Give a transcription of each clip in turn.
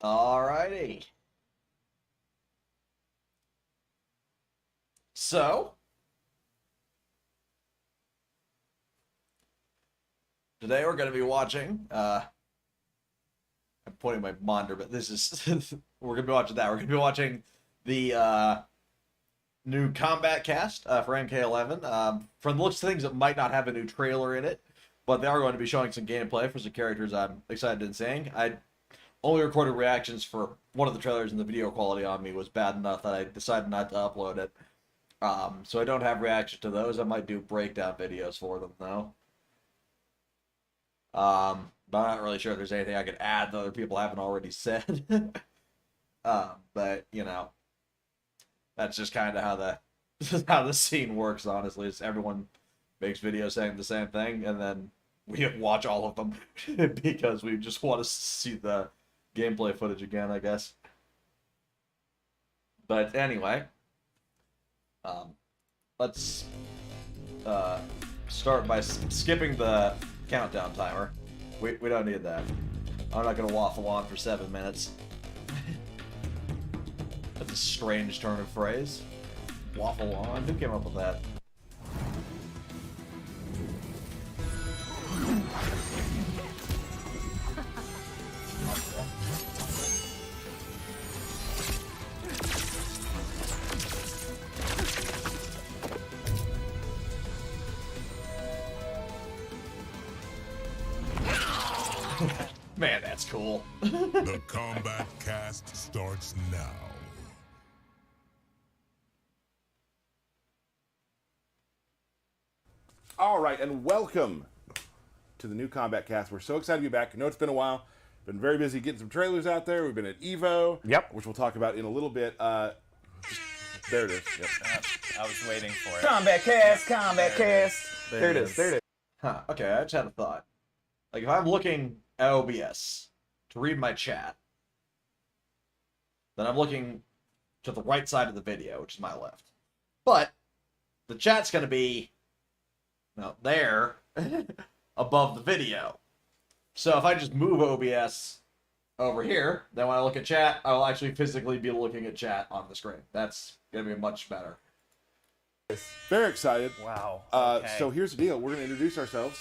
Alrighty. So, today we're going to be watching, I'm pointing my monitor, but this is, we're going to be watching that. We're going to be watching the new Kombat Kast for MK11. From the looks of things, it might not have a new trailer in it, but they are going to be showing some gameplay for some characters I'm excited in seeing. I only recorded reactions for one of the trailers, and the video quality on me was bad enough that I decided not to upload it. So I don't have reaction to those. I might do breakdown videos for them, though. But I'm not really sure if there's anything I could add that other people haven't already said. But, you know, that's just kind of how the scene works, honestly. It's everyone makes videos saying the same thing, and then we watch all of them because we just want to see the gameplay footage again, I guess. But anyway, let's start by skipping the countdown timer. We don't need that. I'm not going to waffle on for 7 minutes. That's a strange turn of phrase. Waffle on? Who came up with that? Man, that's cool. The Kombat Cast starts now. All right, and welcome to the new Kombat Cast. We're so excited to be back. I know it's been a while. Been very busy getting some trailers out there. We've been at EVO, which we'll talk about in a little bit. There it is. Yep. I was waiting for it. Kombat Cast, Kombat Cast. There it is. There it is. Huh, okay, I just had a thought. Like, if I'm looking at OBS to read my chat, then I'm looking to the right side of the video, which is my left. But the chat's going to be, there, above the video. So if I just move OBS over here, then when I look at chat, I will actually physically be looking at chat on the screen. That's going to be much better. Very excited. Wow. Okay. So here's the deal. We're going to introduce ourselves.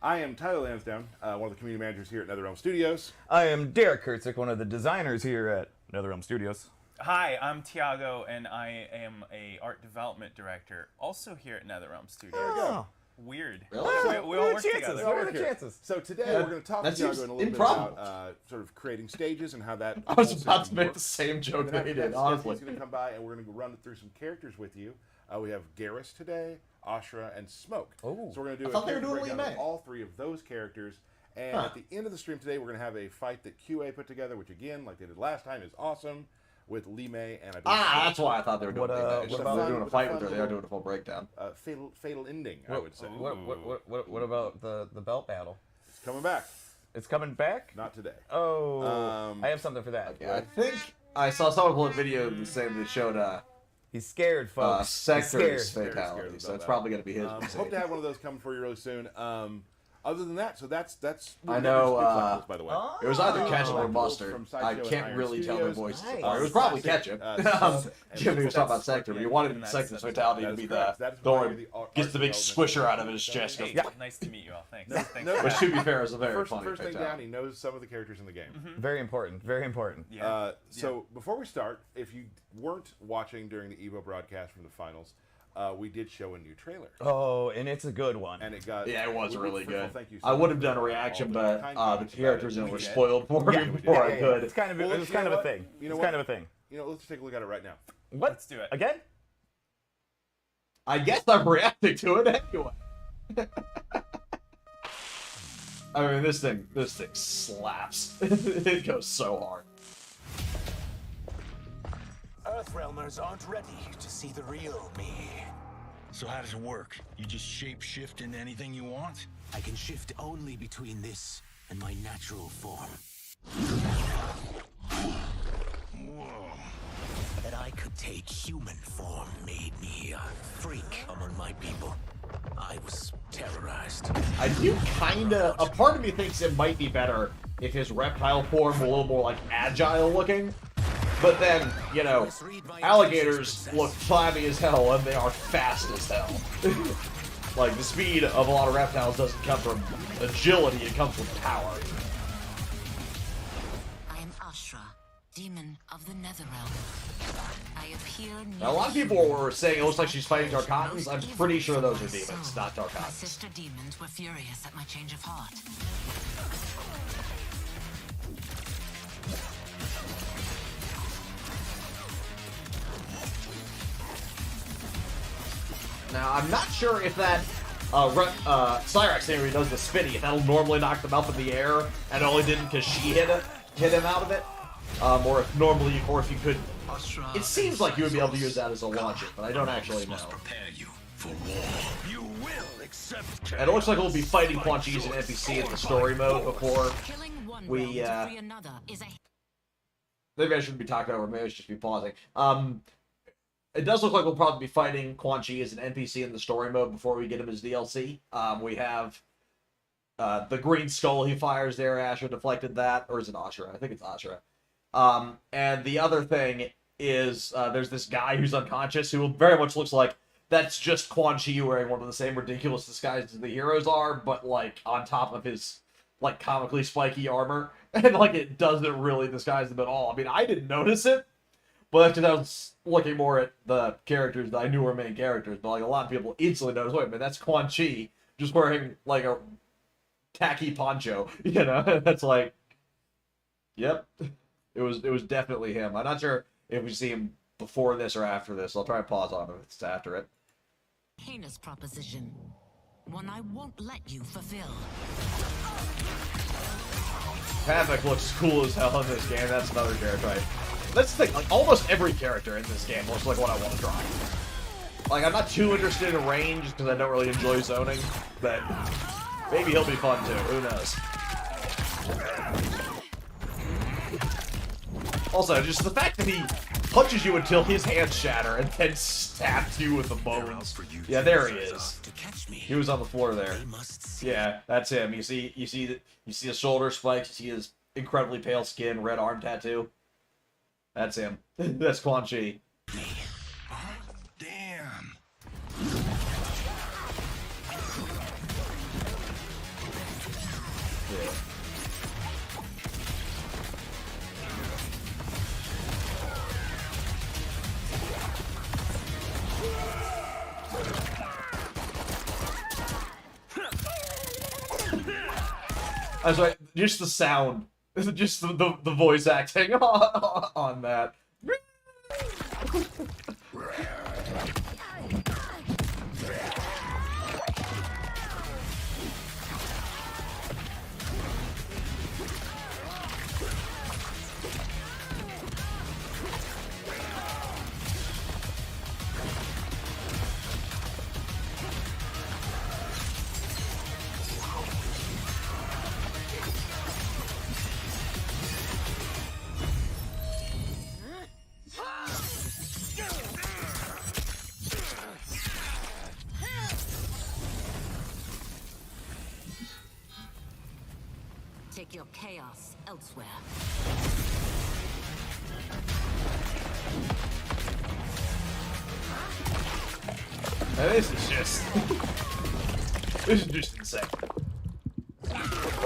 I am Tyler Lansdowne, one of the community managers here at NetherRealm Studios. I am Derek Kurtzik, one of the designers here at NetherRealm Studios. Hi, I'm Tiago, and I am a art development director, also here at NetherRealm Studios. There we go. Weird. Really? We all work together. What are the chances? So today we're going to talk to Tiago in a little bit about sort of creating stages and how that. I was about to make the same joke that he did, honestly. He's going to come by and we're going to run through some characters with you. We have Garrus today, Ashra, and Smoke. Oh. So we're going to do I thought a they were character doing breakdown of Lee May. all three of those characters. And at the end of the stream today, we're going to have a fight that QA put together, which again, like they did last time, is awesome, with Lee May and I believe That's why I thought they were doing What, Lee May. what They were doing a fight with her. fun They are doing a full breakdown. fatal ending, I would say. What about the belt battle? It's coming back. It's coming back? Not today. Oh, I have something for that. Yeah, I think I saw someone pull a video saying they showed He's scared, folks. Sector's Scared. fatality, about so it's that. probably going to be his. Hope to have one of those coming for you really soon. Other than that, so that's. I know, by the way. It was either ketchup or From mustard. I Sideshow and can't Iron really tell their Studios. voices Nice. apart. It was probably Classic, ketchup. Given he was talking about that's- Sector, but he yeah, wanted and Sector's that's fatality that to is be correct. the That is why one you're the art gets the big development swisher out of his chest. Hey, Goes, nice to meet you all. Thanks. Which, to be fair, is a very First funny thing down, fatality. he knows some of the characters in the game. Very important. Very important. Yeah. So before we start, if you weren't watching during the EVO broadcast from the finals, we did show a new trailer, Oh, and it's a good one. and it got. Yeah, it was really first of all, good. thank you so I would much have for done a all reaction, the but kind the comments about characters it. in it were We did. spoiled for me before I could. It's kind of Well, it's you kind know of a what? thing. You know It's what? kind of a thing. You know, let's take a look at it right now. What? Let's do it. Again? I guess I'm reacting to it anyway. I mean, this thing slaps. It goes so hard. Earthrealmers aren't ready to see the real me. So how does it work? You just shape-shift into anything you want? I can shift only between this and my natural form. Whoa. That I could take human form made me a freak among my people. I was terrorized. I do kinda. A part of me thinks it might be better if his reptile form were a little more like agile looking. But then, you know, alligators look flabby as hell and they are fast as hell. Like, the speed of a lot of reptiles doesn't come from agility, it comes from power. I am Ashra, demon of the Netherrealm. I appear Now, a lot of people were saying it looks like she's fighting Darkotans. I'm pretty sure those are demons, not My Darkotans. sister demons were furious at my change of heart. Now, I'm not sure if that Cyrax area does the spinny, if that'll normally knock them up in the air, and only didn't because she hit him out of it. Or if normally, or if you could... It seems like you would be able to use that as a launcher, but I don't actually know. Prepare you for war. You will accept. And it looks like we'll be fighting Quan Chi's and NPC in the story mode before Killing one we, realm to free another is a maybe I shouldn't be talking over, maybe I should just be pausing. It does look like we'll probably be fighting Quan Chi as an NPC in the story mode before we get him as DLC. We have the green skull he fires there, Ashra deflected that, or is it Ashra? I think it's Ashra. And the other thing is there's this guy who's unconscious who very much looks like that's just Quan Chi wearing one of the same ridiculous disguises the heroes are, but like on top of his like comically spiky armor. And like it doesn't really disguise them at all. I mean, I didn't notice it, but that's because I was looking more at the characters that I knew were main characters. But like a lot of people instantly noticed, wait a minute, that's Quan Chi just wearing like a tacky poncho. You know, that's like, yep, it was definitely him. I'm not sure if we see him before this or after this. I'll try and pause on it if it's after it. heinous proposition. One I won't let you fulfill. Havoc looks cool as hell in this game. That's another character type. That's the thing. Like almost every character in this game looks like what I want to try. Like I'm not too interested in range because I don't really enjoy zoning, but maybe he'll be fun too. Who knows? Also, just the fact that he punches you until his hands shatter and then stabs you with the bones. Yeah, there he is. He was on the floor there. Yeah, that's him. You see the shoulder spikes. You see his incredibly pale skin, red arm tattoo. That's him. That's Quan Chi. Damn. Yeah. I'm sorry, just the sound. Just the voice acting on that. Take your chaos elsewhere. Now, this is just insane.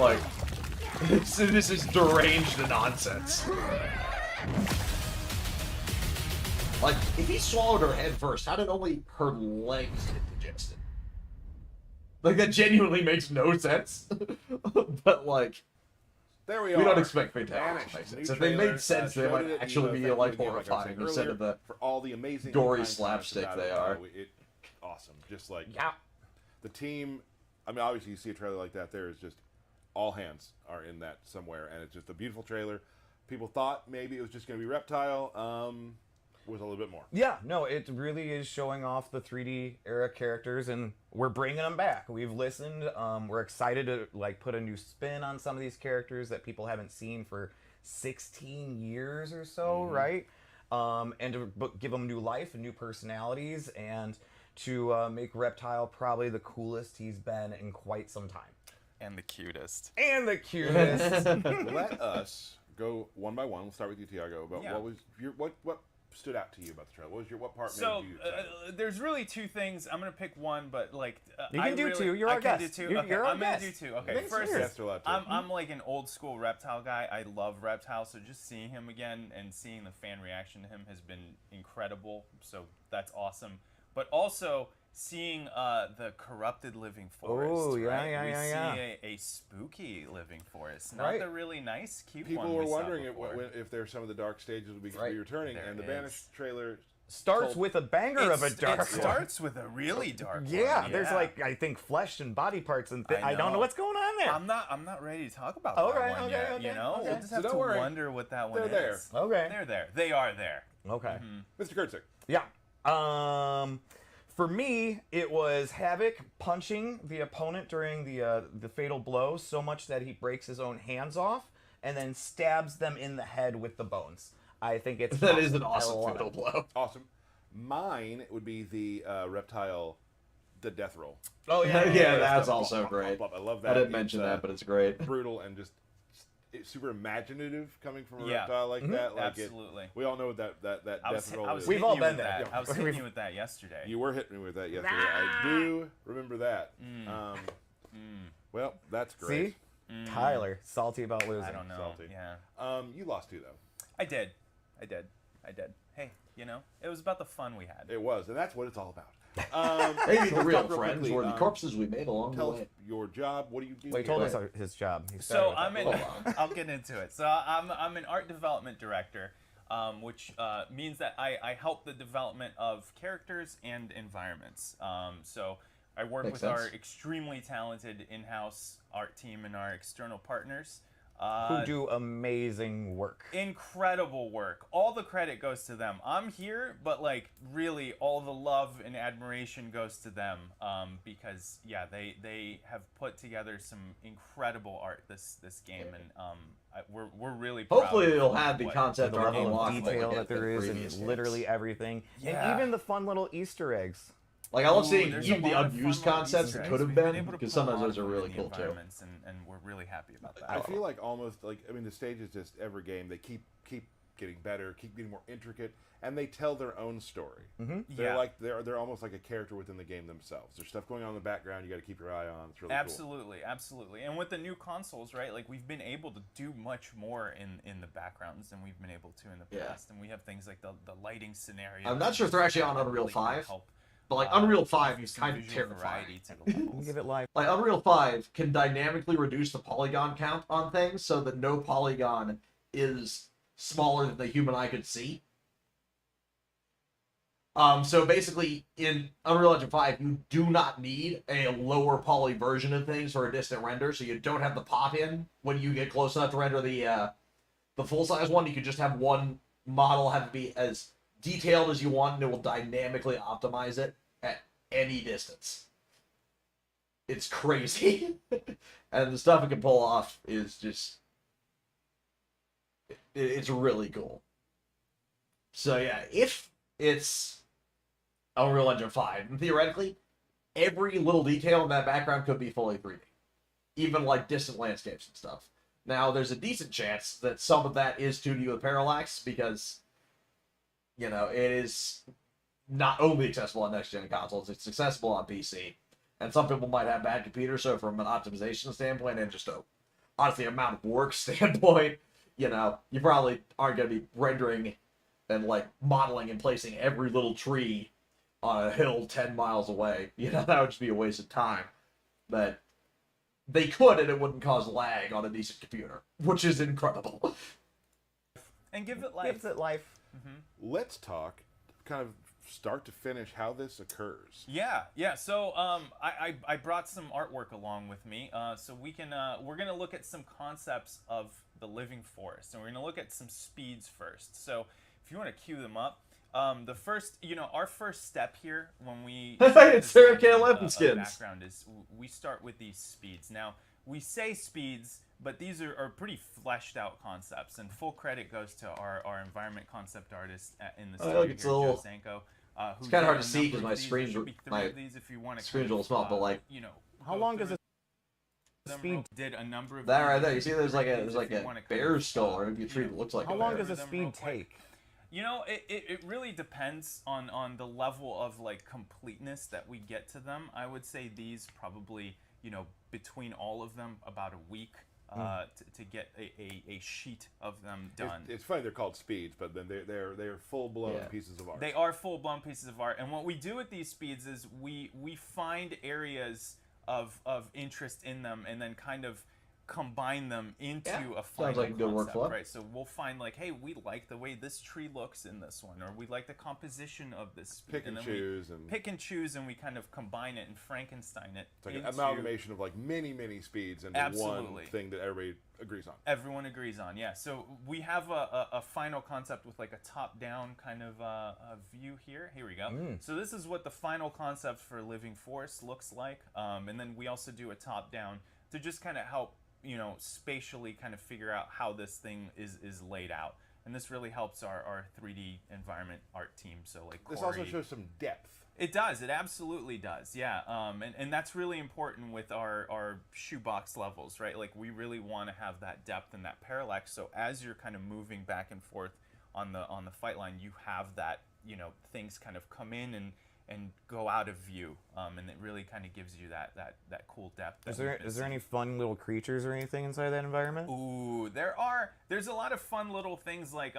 Like, this is deranged nonsense. Like, if he swallowed her head first, how did only her legs get digested? Like, that genuinely makes no sense. But, like, There we are. we don't expect fatalities to make Vanished. sense. New If they trailer, made sense, they showed might it at actually Evo. be, Thank like, you again, like I was horrifying saying instead of earlier, the for all the amazing gory kind comments slapstick about they it. are. Awesome. Just like Yeah. the team. I mean, obviously, you see a trailer like that. There is just all hands are in that somewhere, and it's just a beautiful trailer. People thought maybe it was just going to be Reptile. Was a little bit more. Yeah, no, it really is showing off the 3D era characters, and we're bringing them back. We've listened. We're excited to like put a new spin on some of these characters that people haven't seen for 16 years or so, right? And to give them new life and new personalities, and to make Reptile probably the coolest he's been in quite some time. And the cutest. And the cutest. Let us go one by one. We'll start with you, Tiago. But Yeah. what was your what stood out to you about the trailer? What part So made you excited? there's really two things. I'm gonna pick one, but like You can do two. You're I our can guest. do two. You're Okay, our I'm gonna guest. do two. Okay, Thanks, first, weird. Yes, you're allowed to. I'm like an old school Reptile guy. I love Reptile, so just seeing him again and seeing the fan reaction to him has been incredible. So that's awesome. But also seeing the corrupted living forest. Oh, yeah, right? yeah, we yeah, see a spooky living forest, not Right. the really nice, cute People one were we saw wondering before. if there's some of the dark stages will be Right. returning, There and the is. Banished trailer Starts told- with a banger of a dark It starts with a really dark one. Yeah, there's like I think flesh and body parts and I don't know know. what's going on there. I'm not ready to talk about Okay, that one okay, yet. okay, You know, okay. we'll just So have don't to worry. wonder what that one They're is. Okay. They're there. They are there. Okay. Mr. Kurtzik. Yeah. For me, it was Havoc punching the opponent during the fatal blow so much that he breaks his own hands off and then stabs them in the head with the bones. I think it's That is an I awesome love fatal it. blow. Awesome. Mine would be the Reptile, the death roll. Oh Yeah, that's also great. I love that. I didn't It's, mention that, but it's great. brutal and just it's super imaginative coming from a Yeah. reptile like that. Like Absolutely. we all know that I was, death roll I was is. We've hitting all you been with there. that. I was hitting you with that yesterday. You were hitting me with that yesterday. I do remember that. Well, that's great. See? Tyler, salty about losing. I don't know. Salty. Yeah. You lost too though. I did. Hey, you know, it was about the fun we had. It was, and that's what it's all about. Maybe the let's real talk real friends quickly. were the corpses we made along the Tell us way. your job. What do you do? Well, he here? told us his job. He started So with I'm that. in. I'll get into it. So I'm an art development director, which means that I help the development of characters and environments. So I work Makes with our sense. extremely talented in-house art team and our external partners. who do amazing work. Incredible work. All the credit goes to them. I'm here, but like really all the love and admiration goes to them because yeah, they have put together some incredible art this game, and we're really proud Hopefully of they'll have the what- concept The art level unlocked of like detail it that there did is in previous literally games. everything. Yeah. And even the fun little Easter eggs. Like I love Ooh, seeing there's even a the lot of fun unused little concepts Easter that eggs. could have We've been, able to because put a sometimes lot those of are them really in the cool too. environments, and we're really happy about that. I feel like almost like the stage is just every game they keep getting better, keep getting more intricate, and they tell their own story. Mm-hmm. They're Yeah. like they're almost like a character within the game themselves. There's stuff going on in the background you got to keep your eye on. It's really Absolutely. And with the new consoles, right? Like we've been able to do much more in the backgrounds than we've been able to in the Yeah. past, and we have things like the lighting scenario. I'm not sure if they're actually on that Unreal really 5, help, but like Unreal 5 give is some kind of visual terrifying. variety to the levels. Give it life. Like Unreal 5 can dynamically reduce the polygon count on things so that no polygon is smaller than the human eye could see. So basically, in Unreal Engine 5, you do not need a lower poly version of things for a distant render, so you don't have the pop in when you get close enough to render the full size one. You can just have one model have it be as detailed as you want, and it will dynamically optimize it at any distance. It's crazy, and the stuff it can pull off is just it's really cool. So yeah, if it's Unreal Engine 5, and theoretically, every little detail in that background could be fully 3D. Even like distant landscapes and stuff. Now, there's a decent chance that some of that is 2D with parallax, because, you know, it is not only accessible on next-gen consoles, it's accessible on PC. And some people might have bad computers, so from an optimization standpoint and just a, honestly, amount of work standpoint, you know, you probably aren't going to be rendering and like modeling and placing every little tree on a hill 10 miles away. You know, that would just be a waste of time. But they could, and it wouldn't cause lag on a decent computer, which is incredible. And give it life. Gives it life. Let's talk kind of start to finish how this occurs. Yeah. So I brought some artwork along with me, so we can we're gonna look at some concepts of the living forest, and we're gonna look at some speeds first. So if you want to cue them up, the first, our first step here when we It's Sarah K. design Levinskins. background is we start with these speeds. Now we say speeds, but these are pretty fleshed out concepts, and full credit goes to our environment concept artist in the studio look, here, it's a little- Joe Zanko. It's kinda hard to see 'cause my screen's- screen's my screen's a little small, but like, How long does it Speed. Did a number of That right these there. You see, there's like things a if you wanna kind bear of, skull, or a you tree know, that looks like How a long bear. does a them real speed quick. take? You know, it really depends on the level of like completeness that we get to them. I would say these probably, you know, between all of them about a week to get a sheet of them done. It's funny they're called speeds, but then they're full blown pieces of art. They are full-blown pieces of art, and what we do with these speeds is we find areas of interest in them, and then kind of combine them into a final like a good concept, workflow. right? So we'll find like, hey, we like the way this tree looks in this one, or we like the composition of this speed. Pick and then choose we and- pick and choose, and we kind of combine it and Frankenstein it. It's like an into- amalgamation of like many speeds into one Absolutely. thing that everybody agrees on. Everyone agrees on, yeah. So we have a final concept with like a top-down kind of a view here. Here we go. So this is what the final concept for Living Forest looks like, and then we also do a top-down to just kind of help, you know, spatially kind of figure out how this thing is laid out. And this really helps our 3D environment art team. So like This Corey, also shows some depth. it does. It absolutely does. Yeah. And that's really important with our shoebox levels, right? Like we really want to have that depth and that parallax. So as you're kind of moving back and forth on the fight line, you have that, you know, things kind of come in and go out of view. And it really kind of gives you that cool depth. Is there any fun little creatures or anything inside that environment? Ooh, there's a lot of fun little things like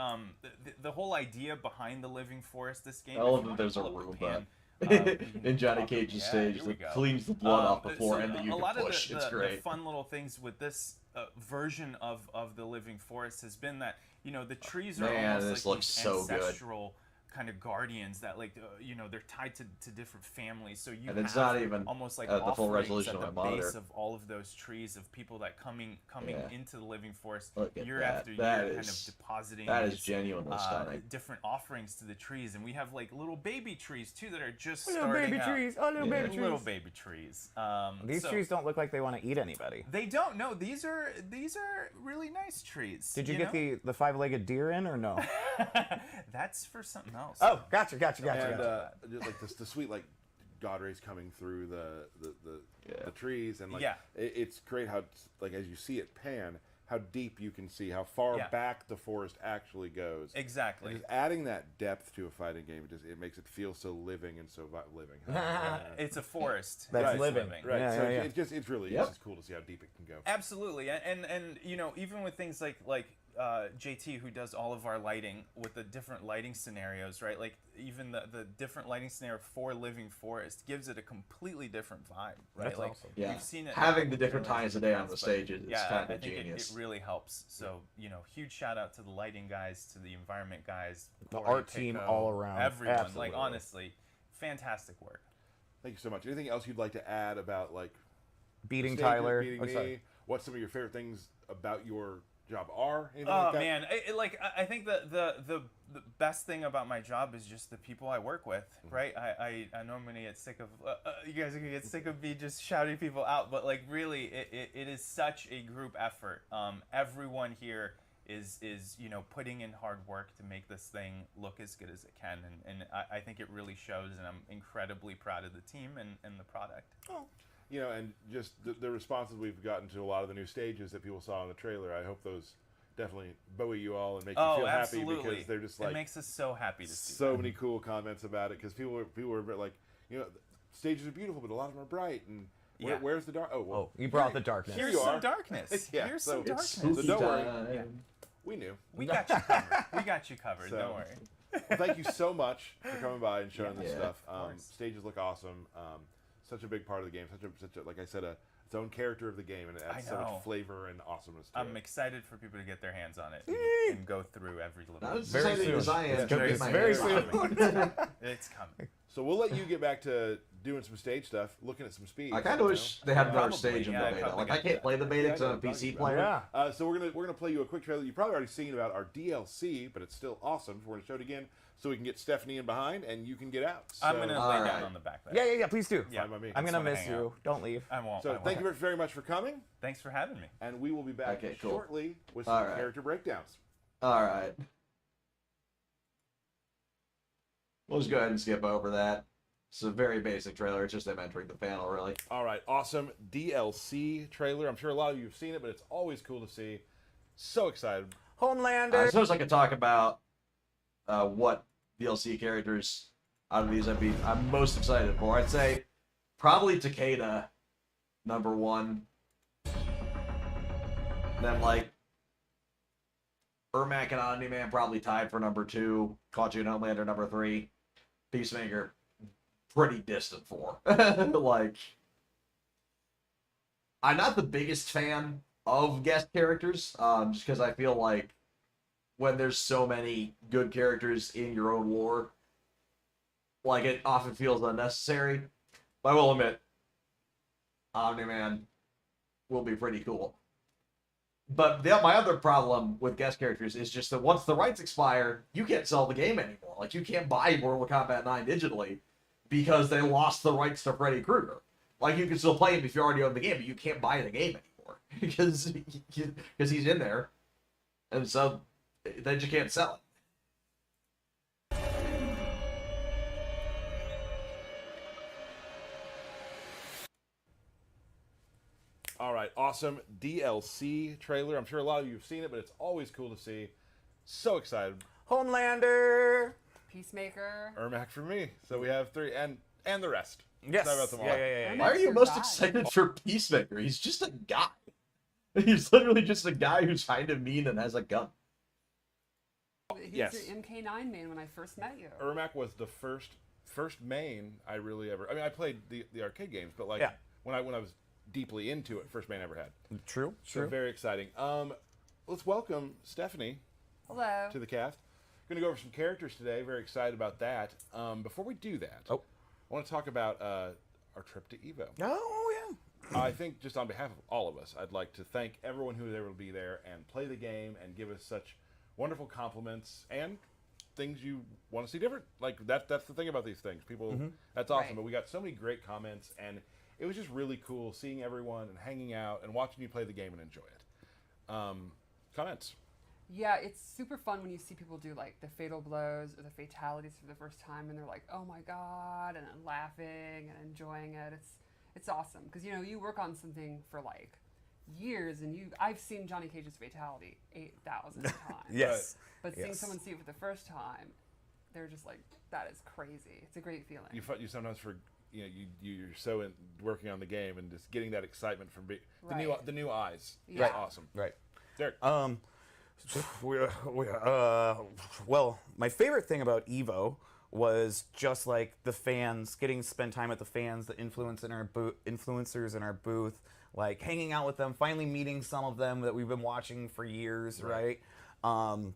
the whole idea behind the Living Forest. This game. I love if you that there's a wanna pull up robot pan, in Johnny pop it. Cage's Yeah, stage here we that go. cleans the blood off the floor So and that you a can lot push. of It's the great. fun little things with this version of the Living Forest has been that, you know, the trees are Man, almost this like looks these so good. ancestral kind of guardians that like you know, they're tied to different families, so you And it's have not even almost like at the full offerings resolution at of the my base monitor. of all of those trees of people that coming Yeah. into the Living Forest Look at year that. after year, That kind is- of depositing that is these, genuinely stunning. different offerings to the trees, and we have like little baby trees too that are just Little starting baby out. trees. Oh, little baby trees. Little baby trees. These so- trees don't look like they want to eat anybody. They don't. No, these are really nice trees. Did you know? get the five-legged deer in or no? That's for something else. Oh, gotcha. And just like the sweet like God rays coming through the trees, and like Yeah. it's great how like as you see it pan, how deep you can see, how far Yeah. back the forest actually goes. Exactly. And just adding that depth to a fighting game, it makes it feel so living and so living. It's a forest. That's It's living. Right. Yeah, so yeah, yeah. it's really Yep. it's just cool to see how deep it can go. Absolutely, and you know, even with things like JT, who does all of our lighting with the different lighting scenarios, right? Like even the different lighting scenario for Living Forest gives it a completely different vibe, right? That's like awesome. Yeah. we've seen it Having the different times a day on the but stages is yeah, kind I of think genius. It really helps. So you know, huge shout out to the lighting guys, to the environment guys, The Corey, art team Pico, all around. everyone. Absolutely. Like honestly, fantastic work. Thank you so much. Anything else you'd like to add about like Beating stages, Tyler. beating Oh, me? sorry. What some of your favorite things about your job are? Anything Oh like that? man, I think the best thing about my job is just the people I work with, right? I know I'm gonna get sick of you guys are gonna get sick of me just shouting people out, but like really, it is such a group effort. Everyone here is you know, putting in hard work to make this thing look as good as it can, and I think it really shows, and I'm incredibly proud of the team and the product. You know, and just the responses we've gotten to a lot of the new stages that people saw in the trailer, I hope those definitely buoy you all and make you feel absolutely. happy, because they're just like it makes us so happy to see so that. many cool comments about it, because people were a bit like, you know, stages are beautiful, but a lot of them are bright, and Yeah. where's the dark? Oh, well, Oh, you brought the darkness. Here Here's you some are. darkness. Yeah, Here's so some it's darkness. So don't worry. time. We knew. We got you covered. We got you covered. So- Don't worry. Well, thank you so much for coming by and showing this Yeah, stuff. of course. Stages look awesome. Such a big part of the game. Such a like I said, its own character of the game, and it adds so know. much flavor and awesomeness to I'm it. excited for people to get their hands on it and go through every little. Not as Very excited soon. as I am It's to very- get it's my very hands soon. on it. It's coming. So we'll let you get back to doing some stage stuff, looking at some speeds. I kind of wish they had another Probably, stage in yeah, the I beta. probably Like I get can't that. play the beta Yeah, because I'm a I know, PC but- player. Yeah. So we're gonna play you a quick trailer. You've probably already seen about our DLC, but it's still awesome. So we're gonna show it again, so we can get Stephanie in behind, and you can get out. So, I'm gonna All lay right. down on the back there. Yeah, please do. Yeah. Fine by me. I'm gonna wanna miss hang you. out. Don't leave. I won't. So I won't. thank you very much for coming, Thanks for having me. and we will be back Okay, cool. shortly with some All right. character breakdowns. All right. We'll just go ahead and skip over that. It's a very basic trailer. It's just them entering the panel, really. All right, awesome DLC trailer. I'm sure a lot of you have seen it, but it's always cool to see. So excited. Homelander. I suppose I could talk about what DLC characters out of these I'm most excited for. I'd say probably Takeda, number 1. Then like Ermac and Omni-Man probably tied for number 2. Kachi and Homelander number 3. Peacemaker pretty distant 4. Like, I'm not the biggest fan of guest characters, just because I feel like when there's so many good characters in your own war, like, it often feels unnecessary. But I will admit, Omni-Man will be pretty cool. But my other problem with guest characters is just that once the rights expire, you can't sell the game anymore. Like, you can't buy Mortal Kombat 9 digitally because they lost the rights to Freddy Krueger. Like, you can still play him if you already own the game, but you can't buy the game anymore because he's in there, and so then you can't sell it. All right, awesome DLC trailer. I'm sure a lot of you have seen it, but it's always cool to see. So excited. Homelander. Peacemaker. Ermac for me. So we have 3, and the rest. Yes. Sorry about them all. Yeah. Why are you most excited for Peacemaker? He's just a guy. He's literally just a guy who's kind of mean and has a gun. He's Yes. your MK9 main when I first met you. Ermac was the first main I really ever. I mean, I played the arcade games, but like when I was deeply into it, first main I ever had. True. So very exciting. Let's welcome Stephanie Hello. to the cast. Going to go over some characters today. Very excited about that. Before we do that, I want to talk about our trip to Evo. Oh yeah. I think just on behalf of all of us, I'd like to thank everyone who was able to be there and play the game and give us such wonderful compliments and things you want to see different. Like that's the thing about these things. People, that's awesome. Right. But we got so many great comments, and it was just really cool seeing everyone and hanging out and watching you play the game and enjoy it. Comments? Yeah, it's super fun when you see people do like the fatal blows or the fatalities for the first time, and they're like, "Oh my god," and then laughing and enjoying it. It's awesome because you work on something for like years, and I've seen Johnny Cage's fatality 8,000 times. Yes. But seeing someone see it for the first time, they're just like, "That is crazy." It's a great feeling. You sometimes you're so in working on the game and just getting that excitement from the new eyes. Yeah. It's awesome. Right. Derek. Well, my favorite thing about Evo was just like the fans, getting to spend time with the fans, the influencers in our booth, like hanging out with them, finally meeting some of them that we've been watching for years, right? And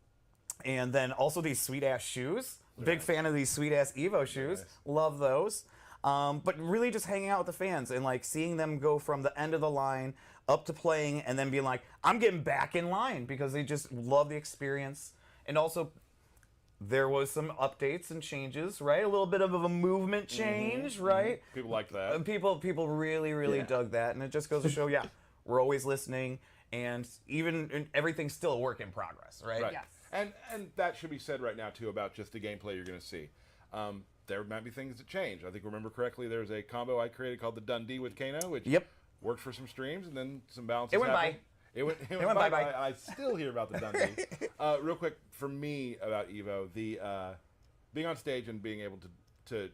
then also these sweet ass shoes. Big fan of these sweet ass Evo shoes. Love those. But really just hanging out with the fans and like seeing them go from the end of the line up to playing and then being like, I'm getting back in line because they just love the experience. And also there was some updates and changes, right? A little bit of a movement change, right? People liked that. People really dug that, and it just goes to show, we're always listening, and everything's still a work in progress, right? Yes. And that should be said right now too about just the gameplay you're going to see. There might be things that change. I think remember correctly, there's a combo I created called the Dundee with Kano, which worked for some streams, and then some balances. It went happened. by. It went bye. I still hear about the Dundee. Real quick, for me about Evo, the being on stage and being able to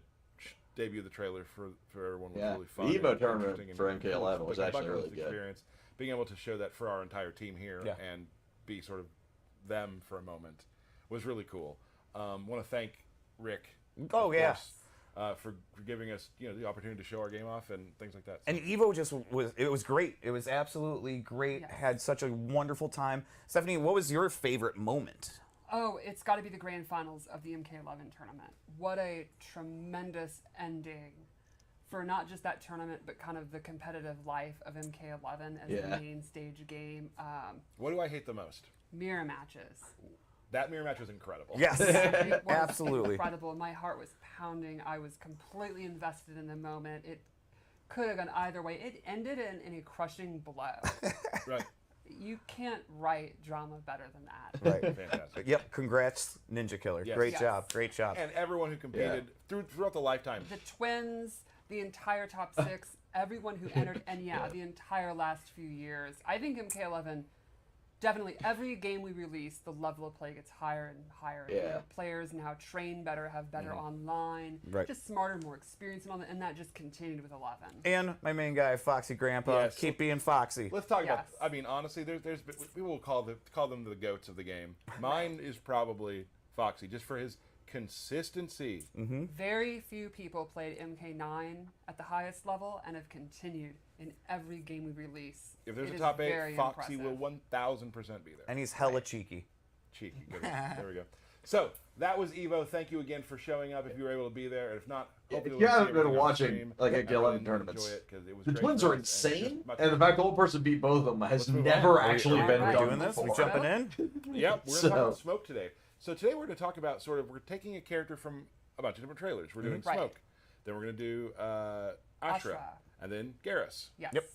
debut the trailer for everyone was really fun. The Evo and tournament interesting for and MK11 cool. was Like a actually bucket really list good. experience. Being able to show that for our entire team here and be sort of them for a moment was really cool. Want to thank Rick. Oh, yeah. Course, for giving us the opportunity to show our game off and things like that. And Evo was great. It was absolutely great. Yes. Had such a wonderful time. Stephanie, what was your favorite moment? Oh, it's got to be the grand finals of the MK11 tournament. What a tremendous ending for not just that tournament, but kind of the competitive life of MK11 as the main stage game. What do I hate the most? Mirror matches. That mirror match was incredible. Yes, It was absolutely. incredible. My heart was pounding. I was completely invested in the moment. It could have gone either way. It ended in a crushing blow. Right. You can't write drama better than that. Right. Fantastic. Yep. Congrats, Ninja Killer. Yes. Great Yes. job. Great job. And everyone who competed throughout the lifetime. The twins, the entire top 6, everyone who entered, and the entire last few years. I think MK11, definitely every game we release, the level of play gets higher and higher. Yeah. You know, players now train better, have better online, Right. just smarter, more experienced, and that just continued with 11. And my main guy, Foxy Grandpa. Yes. Keep being Foxy. Let's talk about. Yes. I mean, honestly, there's people will call them the goats of the game. Mine is probably Foxy, just for his consistency. Very few people played MK9 at the highest level and have continued in every game we release. If there's It a is top 8, very Foxy impressive. will 1000% be there. And he's hella cheeky. Cheeky. Good one. There we go. So that was Evo. Thank you again for showing up. If you were able to be there, and if not, If hopefully you we'll see haven't been everything on watching, stream. like, I MK11 really did tournaments, enjoy it 'cause it was The great twins for are us and just insane, much and the fun. fact the whole person beat both of them has Let's move never on. actually Are been we done Doing this? We before. jumping in? Yep, we're So- going to talk about Smoke today. So today we're going to talk about we're taking a character from a bunch of different trailers. We're doing Right. Smoke. Then we're going to do Ashra. Ashra. And then Garrus. Yes. Yep.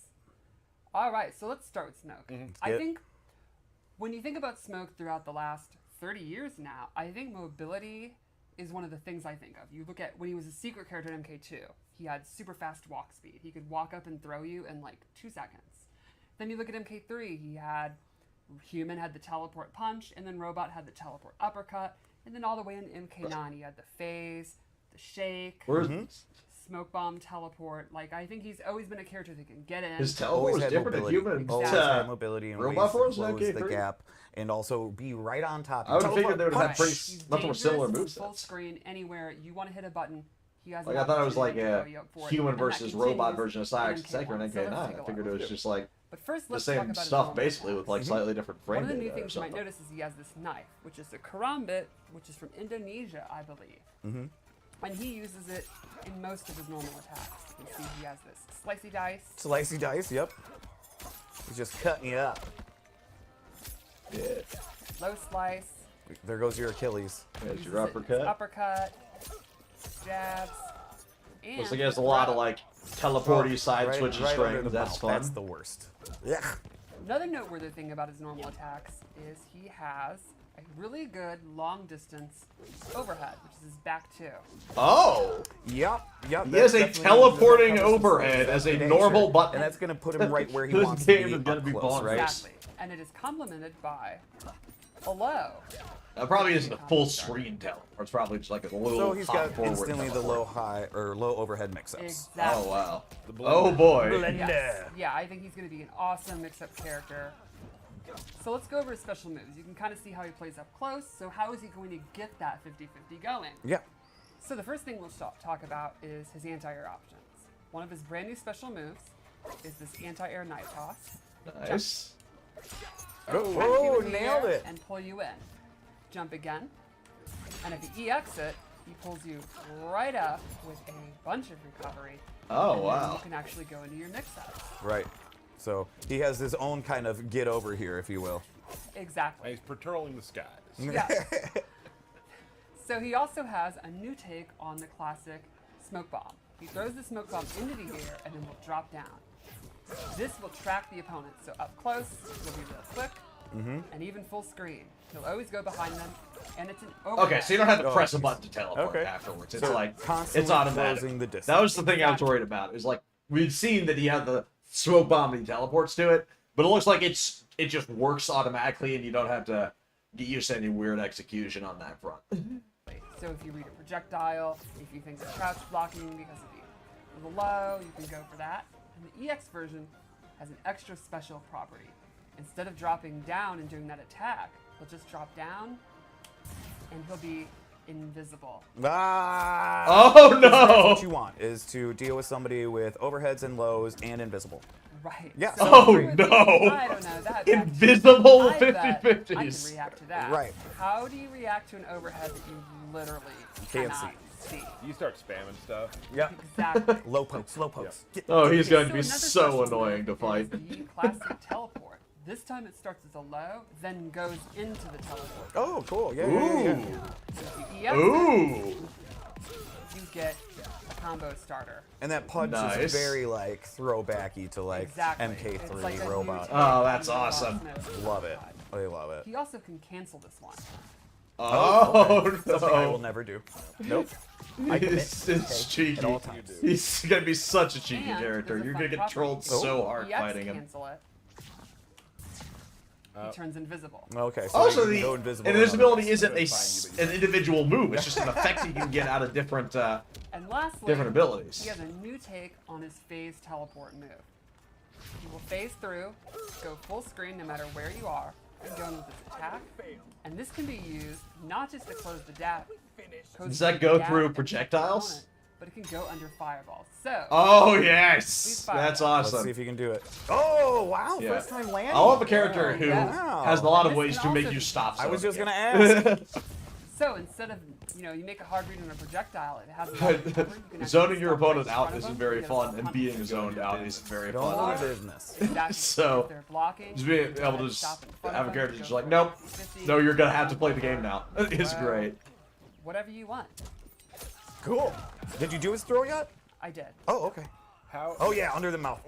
All right, so let's start with Smoke. I Get- think when you think about Smoke throughout the last 30 years now, I think mobility is one of the things I think of. You look at when he was a secret character in MK2, he had super fast walk speed. He could walk up and throw you in like 2 seconds. Then you look at MK3, he had Human had the teleport punch, and then Robot had the teleport uppercut, and then all the way into MK9, he had the phase, the shake, Where's smoke bomb teleport. Like, I think he's always been a character that can get in. his teleport Always was had different than mobility. human? Always Exactly. had mobility and Robot ways to Force in close the MK3? gap and also be right on top. I would have Teleport figured they would have had punch. pretty He's much more similar dangerous from full movesets. screen anywhere you want to hit a button. He has Like, an I thought it was like opportunity to a throw you up for it, human and that versus robot continues version of in Sector MK1. and So let's MK9. take I a figured it look. was just like But first, the let's talk same about his stuff normal basically with like attacks. slightly different frame One of the new data or things you might something. notice is he has this knife, which is the karambit, which is from Indonesia, I believe. And he uses it in most of his normal attacks. You can see he has this slicey dice. Slicey dice, yep. He's just cutting you up. Low slice. There goes your Achilles. There's uses your it in his uppercut. uppercut. Jabs. And Looks like he has a lot of like teleporty side Right- switching right under strings. the That's mouth. fun. That's the worst. Yeah. Another noteworthy thing about his normal attacks is he has a really good long distance overhead, which is his back two. Oh, Yep. Yep. he that's has a definitely teleporting the comes to overhead some as a danger. normal button. And that's going to put him right where he This wants game to be. is gonna up be close, bonkers. right? Exactly. And it is complemented by a low. That probably isn't a full screen teleport. It's probably just like a little So he's hop got forward instantly the teleport. low high or low overhead mix-ups. Exactly. Oh wow. The Oh blender. boy. Yes. Yeah, I think he's going to be an awesome mix-up character. So let's go over his special moves. You can kind of see how he plays up close. So how is he going to get that 50-50 going? Yeah. So the first thing we'll talk about is his anti-air options. One of his brand new special moves is this anti-air knife toss. Nice. Catch you Oh, in the nailed air it. And pull you in. Jump again. And if you EX it, he pulls you right up with a bunch of recovery. Oh and then wow. you can actually go into your mix-ups. Right. So he has his own kind of get over here, if you will. Exactly. And he's patrolling the skies. Yeah. So he also has a new take on the classic smoke bomb. He throws the smoke bomb into the air and then will drop down. This will track the opponent, so up close, he'll be real quick, and even full screen. He'll always go behind them, and it's an overhead. Okay, so you don't have to Oh, press a button to teleport okay. afterwards. It's So like constantly it's automatic. closing the distance. That was the thing I was worried about. Is like we'd seen that he had the smoke bomb and he teleports to it, but it looks like it just works automatically and you don't have to get used to any weird execution on that front. So if you read a projectile, if you think it's crouch blocking because of the low, you can go for that. And the EX version has an extra special property. Instead of dropping down and doing that attack, he'll just drop down and he'll be invisible. Ah! Oh That's no! what you want, is to deal with somebody with overheads and lows and invisible. Right. Yeah. So Oh, if you're no. thinking, I don't know that. Invisible I bet I can 50-50s. react to that. Right. How do you react to an overhead that you literally Can't cannot see? You start spamming stuff. Yep. Exactly. Low pokes, low pokes. Get- Oh, he's going to be another so special annoying move to is fight. The classic teleport. This time it starts as a low, then goes into the teleport. Oh, cool. Yeah, yeah, yeah, yeah. Ooh. So if you EX it, Ooh. you get combo starter. And that punch Nice. is very like throwbacky to like Exactly. MK3 It's like a new robot. take Oh, that's on the awesome. Snow. Love it. I love it. He also can cancel this one. Oh, Something I will no. never do. Nope. I commit. It's Okay, cheeky. at all times. He's gonna be such a cheeky And character. there's a You're fun gonna get property. trolled so hard He X fighting him. cancel it. He turns invisible. Okay. So Also, you can the go invisible invisibility and isn't an individual move. It's just an effect you can get out of different And lastly, different abilities. he has a new take on his phase teleport move. He will phase through, go full screen no matter where you are, and go in with his attack. And this can be used not just to close the gap. Does that go through projectiles? But it can go under fireballs. So. Oh yes, These that's fireballs. Let's see awesome. if you can do it. Oh wow! Yeah. First time landing. I love a character who Wow. has a lot of And this ways can to make also you be- stop. I was just zoning gonna it. ask. So instead of, you make a hard read on a projectile, it has a lot of cover. You can actually Zoning your stop right opponent in out front of isn't them very and get fun, a and punch. being zoned out isn't very Don't know fun. the business. Exactly. So, If they're blocking, Just being you go able ahead to and just stop in front have a of character them, just go like, for nope, 50, no, you're gonna have to play the game now. It's Wow. great. Whatever you want. Cool. Did you do his throw yet? I did. Oh okay. How? Oh yeah, under the mouth.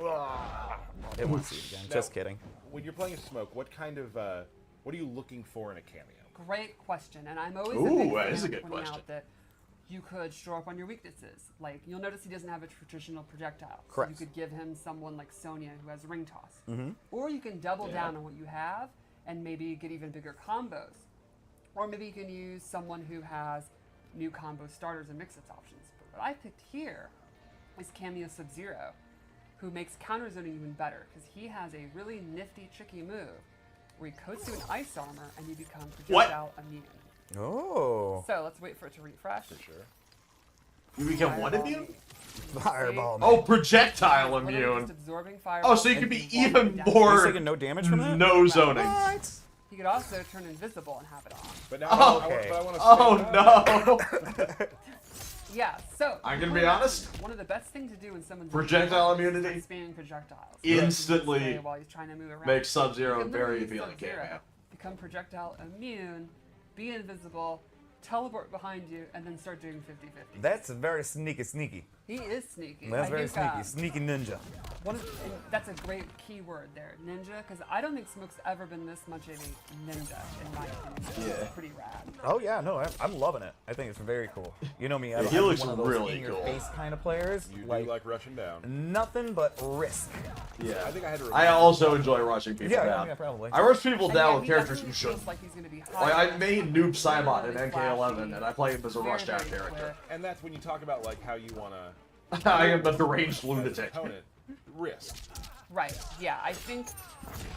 It won't see it again. Now, Just kidding. When you're playing Smoke, what kind of what are you looking for in a cameo? Great question, and I'm always Ooh, a big that fan is a of good pointing question. out that you could shore up on your weaknesses. Like, you'll notice he doesn't have a traditional projectile. So Correct. you could give him someone like Sonya who has ring toss. Or you can double down on what you have and maybe get even bigger combos. Or maybe you can use someone who has new combo starters and mix-ups options. But what I picked here is Cameo Sub-Zero, who makes counter zoning even better because he has a really nifty, tricky move where he coats you in ice armor and you become projectile immune. Oh. So let's wait for it to refresh. For sure. You become what Fireball immune? Fireball. Oh, projectile Literally immune. just absorbing fireball Oh, so you and could be walking even down. He's more taking no damage from that? no zoning. What? He could also turn invisible and have it on. But now Oh, I want to. Oh no! Yeah, so I'm gonna be honest. One of the best things to do when someone's Projectile invisible is immunity start spamming projectiles. instantly Stay while he's trying to move around. makes Sub-Zero You can very literally use appealing Sub-Zero, cameo. Become projectile immune, be invisible, teleport behind you, and then start doing 50-50. That's very sneaky. He is sneaky. That's I very think, sneaky. Sneaky ninja. and that's a great key word there, ninja, because I don't think Smoke's ever been this much of a ninja, in my opinion. Yeah. It's pretty rad. Oh yeah, no, I'm loving it. I think it's very cool. You know me, I'm he looks one of those really in your cool. face kind of players. You do like rushing down. Nothing but risk. Yeah, I think I had to. I also enjoy rushing people down. Yeah, probably. I rush people And down yeah, with he characters definitely who shouldn't. feels like he's gonna be Like, I high made Noob Saibot in really NK11, flashy, and I play him as a very, rush down very character. quick. And that's when you talk about like how you want to. I am the deranged lunatic. Opponent risk. Right. Yeah. I think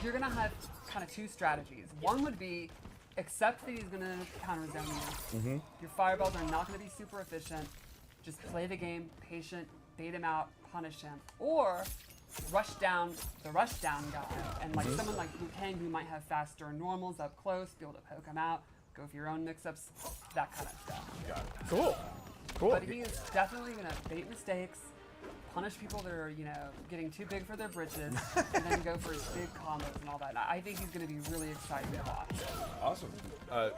you're gonna have kind of two strategies. One would be accept that he's gonna counter zone you. Your fireballs are not gonna be super efficient. Just play the game, patient, bait him out, punish him, or rush down the rush down guy, and like someone like Liu Kang who might have faster normals up close, be able to poke him out, go for your own mix-ups, that kind of stuff. Cool. Cool. But he is definitely gonna bait mistakes, punish people that are, getting too big for their britches, and then go for his big combos and all that. And I think he's gonna be really exciting to watch. Awesome.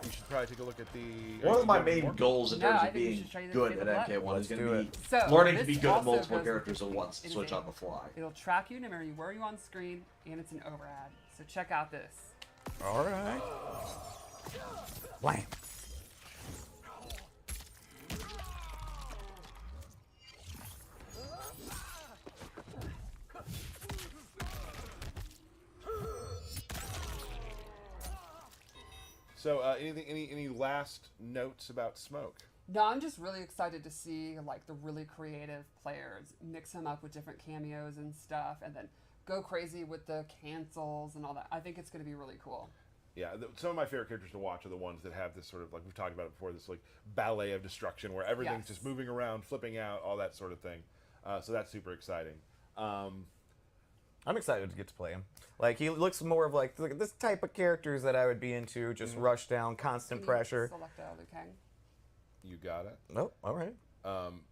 We should probably take a look at the. One of my main goals in No, terms I of think we being should show you the good favorite at button. MK1 is going do to it. be So, learning to this be good at also multiple goes characters at with- once, it is switch a- on the fly. It'll track you no matter where you on screen, and it's an overhead. So check out this. All right. Blam. So, any last notes about Smoke? No, I'm just really excited to see like the really creative players mix him up with different cameos and stuff, and then go crazy with the cancels and all that. I think it's going to be really cool. Yeah, some of my favorite characters to watch are the ones that have this sort of, like we've talked about it before, this like ballet of destruction where everything's Yes. just moving around, flipping out, all that sort of thing. So that's super exciting. I'm excited to get to play him. Like he looks more of like this type of characters that I would be into. Just rush down, constant Can you pressure. Select Liu Kang. You got it. Nope. All right.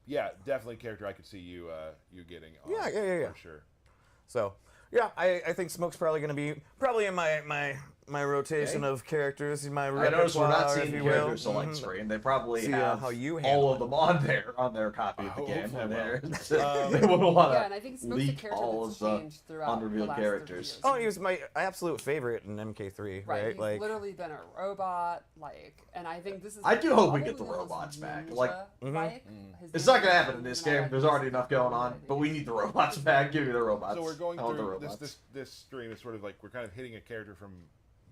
Yeah, definitely a character I could see you getting on. Yeah. For sure. So yeah, I think Smoke's probably going to be in my my rotation Okay. of characters, my I noticed we're not repertoire, seeing if the you character will. select Mhm. screen. They probably See, have how you handle all it. of them on their copy of the game, Hopefully and well. they wouldn't want Yeah, to and I think Smoke's a leak character all that's of the changed throughout the unrevealed last 30 characters. years. Oh, he was my absolute favorite in MK3, right? He's Like, literally been a robot, like, and I think this is. I do hope we probably get the the most robots back, like- ninja-like. His It's not name gonna is happen in this Ninja, game. There's already enough going on, but we need the robots back. Give me the robots. So we're going I want the through robots. this stream is sort of like we're kind of hitting a character from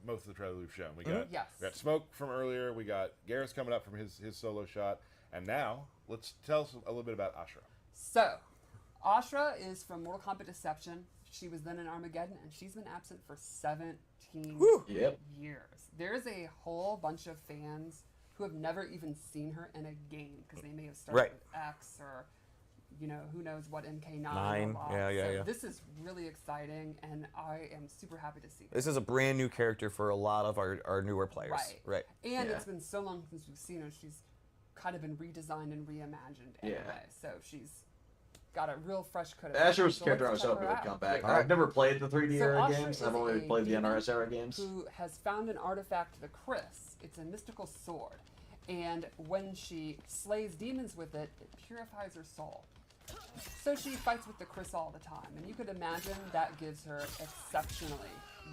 most of the trailers we've shown. We got Yes. we got Smoke from earlier. We got Garrus coming up from his solo shot, and now let's tell us a little bit about Ashra. So, Ashra is from Mortal Kombat Deception. She was then in Armageddon, and she's been absent for 17 Yep. years. There's a whole bunch of fans who have never even seen her in a game because they may have started Right. with X or, you know, who knows what MK9. Nine. or Yeah, yeah, so yeah. This is really exciting, and I am super happy to see this is a brand new character for a lot of our newer players. Right. And Yeah. it's been so long since we've seen her. She's kind of been redesigned and reimagined anyway. So she's got a real fresh coat of Asher was paint. the character I let's was check hoping her would out. come back. Alright. I've never played the 3D So era Ashra games. is I've only a played the demon NRS era games. Who has found an artifact, the Chris. It's a mystical sword. And when she slays demons with it, it purifies her soul. So she fights with the Chris all the time. And you could imagine that gives her exceptionally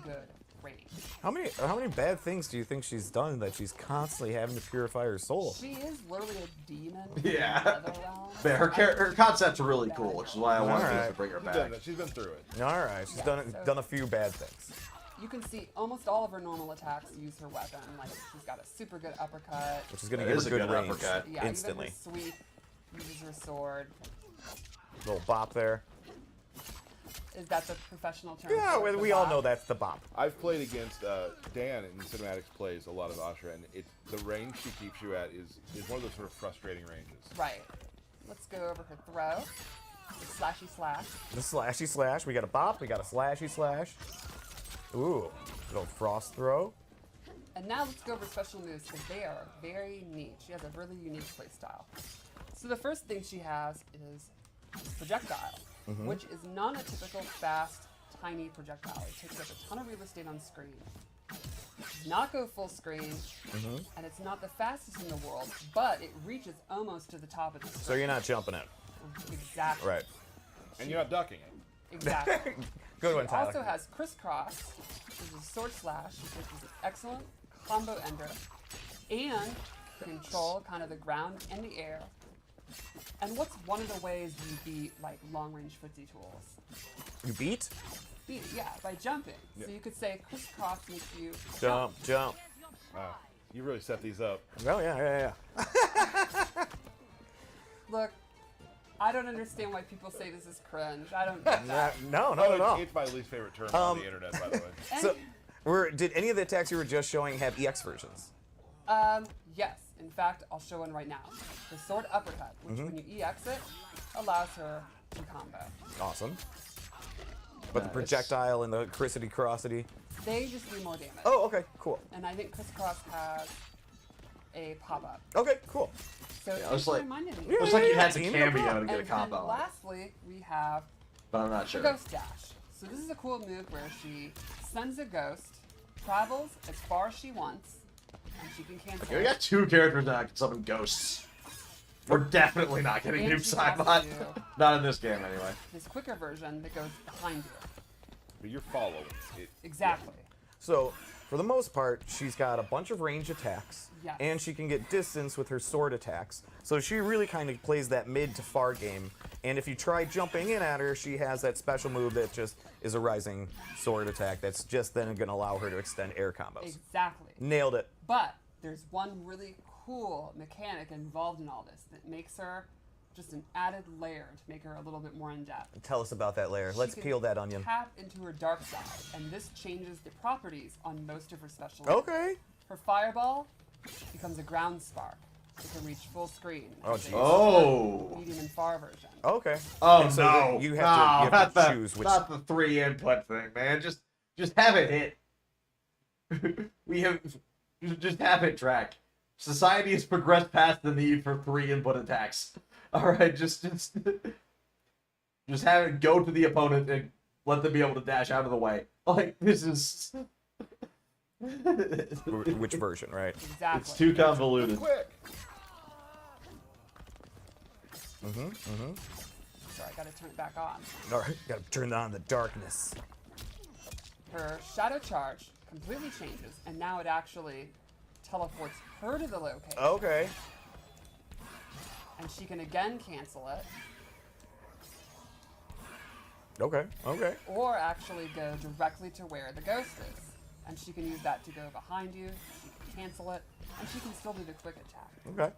good range. How many bad things do you think she's done that she's constantly having to purify her soul? She is literally a demon. Yeah. From the Netherrealm. But her concept's really cool, which is why I wanted Alright. to bring her She's done back. that. She's been through it. All right, she's Yeah, so- done a few bad things. You can see almost all of her normal attacks use her weapon. Like she's got a super good uppercut. Which is going to That give is her a good good range uppercut. Yeah, instantly. Even her sweep uses her sword. Little bop there. Is that the professional term? Yeah, for it, we the all bop? know that's the bop. I've played against Dan in cinematics plays a lot of Ashra, and the range she keeps you at is one of those sort of frustrating ranges. Right. Let's go over her throw. The slashy slash. The slashy slash. We got a bop. We got a slashy slash. Ooh, little frost throw. And now let's go over special moves because they are very neat. She has a really unique playstyle. So the first thing she has is projectile, which is not a typical fast, tiny projectile. It takes up a ton of real estate on screen. Does not go full screen, and it's not the fastest in the world, but it reaches almost to the top of the screen. So you're not jumping it. Exactly. Right. And you're not ducking it. Exactly. Good one, She Tyler. also has crisscross, which is a sword slash, which is an excellent combo ender, and control kind of the ground and the air. And what's one of the ways you beat like long range footsie tools? You beat? Yeah, by jumping. So you could say crisscross makes you Jump, jump. Wow. You really set these up. Oh, yeah. Look, I don't understand why people say this is cringe. I don't get that. No, Oh, not at all. it's my least favorite term on the internet, by the way. So, did any of the attacks you were just showing have EX versions? Yes. In fact, I'll show one right now. The sword uppercut, which when you EX it, allows her to combo. Awesome. But the Nice. projectile and the crissity-crossity. They just do more damage. Oh, okay, cool. And I think crisscross has a pop-up. Okay, cool. So it I was just like- reminded me. It looks like you had to Team cameo to And get a then combo, lastly, we have but I'm not the sure. ghost dash. So this is a cool move where she sends a ghost, travels as far as she wants, and she can cancel Okay, we it. got two characters that can summon ghosts. We're definitely not getting And Noob she has Saibot. to- Not in this game, anyway. This quicker version that goes behind you. But you're following it. Exactly. So, for the most part, she's got a bunch of range attacks, Yes. and she can get distance with her sword attacks. So she really kind of plays that mid to far game. And if you try jumping in at her, she has that special move that just is a rising sword attack that's just then going to allow her to extend air combos. Exactly. Nailed it. But there's one really cool mechanic involved in all this that makes her just an added layer to make her a little bit more in depth. Tell us about that layer. Let's She can peel that onion. Tap into her dark side, and this changes the properties on most of her special moves. Okay. Her fireball becomes a ground spark. It can reach full screen. Oh, It's a geez. Oh. medium and far version. Okay. Oh And so no! you no, have not to the, choose which. Not the 3 input thing, man. Just have it hit. Just have it track. Society has progressed past the need for 3 input attacks. All right, just have it go to the opponent and let them be able to dash out of the way. Like this is Which version, right? Exactly. It's too convoluted. Quick. So I gotta turn it back on. All right, gotta turn on the darkness. Her shadow charge completely changes, and now it actually teleports her to the location. Okay. And she can again cancel it, Okay. or actually go directly to where the ghost is. And she can use that to go behind you, she can cancel it, and she can still do the quick attack. Okay.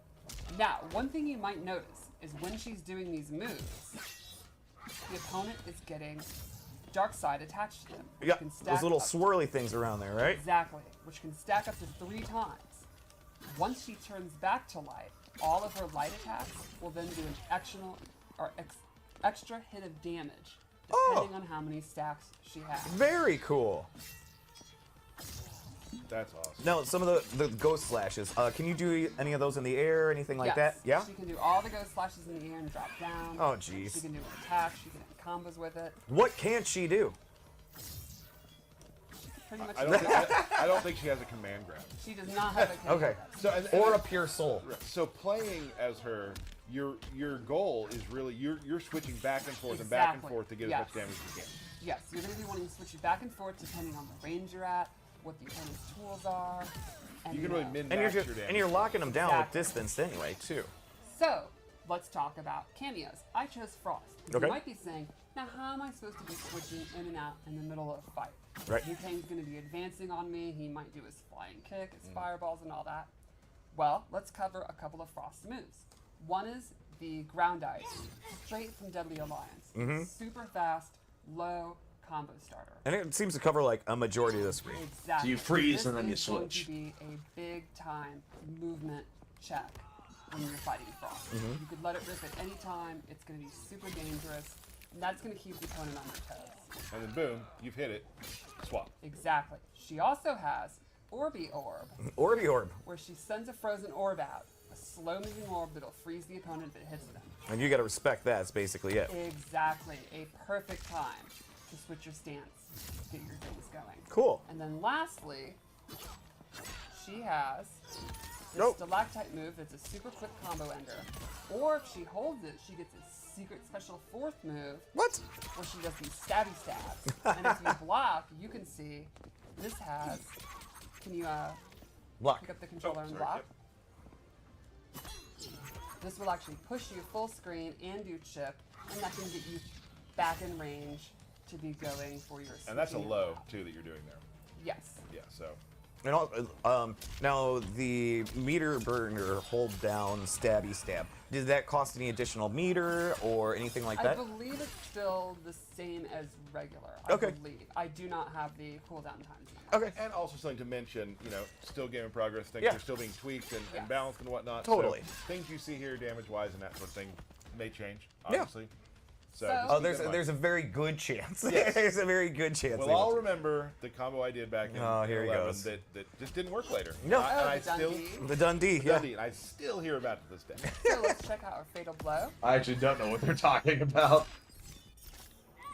Now, one thing you might notice is when she's doing these moves, the opponent is getting dark side attached to them. which Yeah, can stack those little up- swirly things around there, right? Exactly, which can stack up to 3 times. Once she turns back to light, all of her light attacks will then do an extra hit of damage, depending on how many stacks she has. Very cool. That's awesome. Now, some of the ghost slashes, can you do any of those in the air, anything like that? Yes, Yeah? She can do all the ghost flashes in the air and drop down. Oh, jeez. She can do an attack, she can have combos with it. What can't she do? Pretty much I don't think she has a command grab. she does not have a command Okay. grab. So and Or a pure soul. So playing as her, your goal is really you're switching back and forth and back and Exactly. forth to get Yes. as much damage as you can. Yes, you're going to be wanting to switch it back and forth depending on the range you're at, what the opponent's tools are. And, You can really min And you're max your just, damage. and you're locking them down with Exactly. distance anyway, too. So, let's talk about cameos. I chose Frost. Okay. You might be saying, now how am I supposed to be switching in and out in the middle of a fight? Right. Liu-Kang's going to be advancing on me. He might do his flying kick, his Mm. fireballs, and all that. Well, let's cover a couple of Frost moves. One is the ground ice, straight from Deadly Alliance. Mm-hmm. Super fast, low combo starter. And it seems to cover like a majority of the screen. Exactly. So you freeze This and then you is going switch. to be a big time movement check when you're fighting Frost. Mm-hmm. You could let it rip at any time. It's going to be super dangerous, and that's going to keep the opponent on their toes. And then boom, you've hit it. Swap. Exactly. She also has Orby Orb, Orby Orb. where she sends a frozen orb out, a slow-moving orb that'll freeze the opponent if it hits them. And you gotta respect that, that's basically it. Exactly. A perfect time to switch your stance, get your things going. Cool. And then lastly, she has this Nope. stalactite move that's a super quick combo ender. Or if she holds it, she gets a secret special 4th move What? where she does these stabby stabs. And if you block, you can see this has. Can you Block. pick up the controller and sorry, block? This will actually push you full screen and do chip, and that can get you back in range to be going for your. And that's a switching low attack. too that you're doing there. Yes. Yeah. So And now the meter burner hold down stabby stab. Did that cost any additional meter or anything like I that? believe it's still the same as regular. Okay. I believe. I do not have the cooldown times. Okay. and also something to mention, still game in progress. Things Yeah. are still being tweaked and Yes. balanced and whatnot. Totally. So things you see here, damage-wise and that sort of thing, may change. Yeah. Obviously. So. So- just Oh, keep there's that in mind. there's a very good chance. Yes. There's a very good chance. Well, they will. I'll remember the combo I did back in Oh, here he 11 goes. that just didn't work later. No. And I the still Dundee. The Dundee. Yeah. Dundee, and I still hear about it to this day. So let's check out our fatal blow. I actually don't know what they're talking about.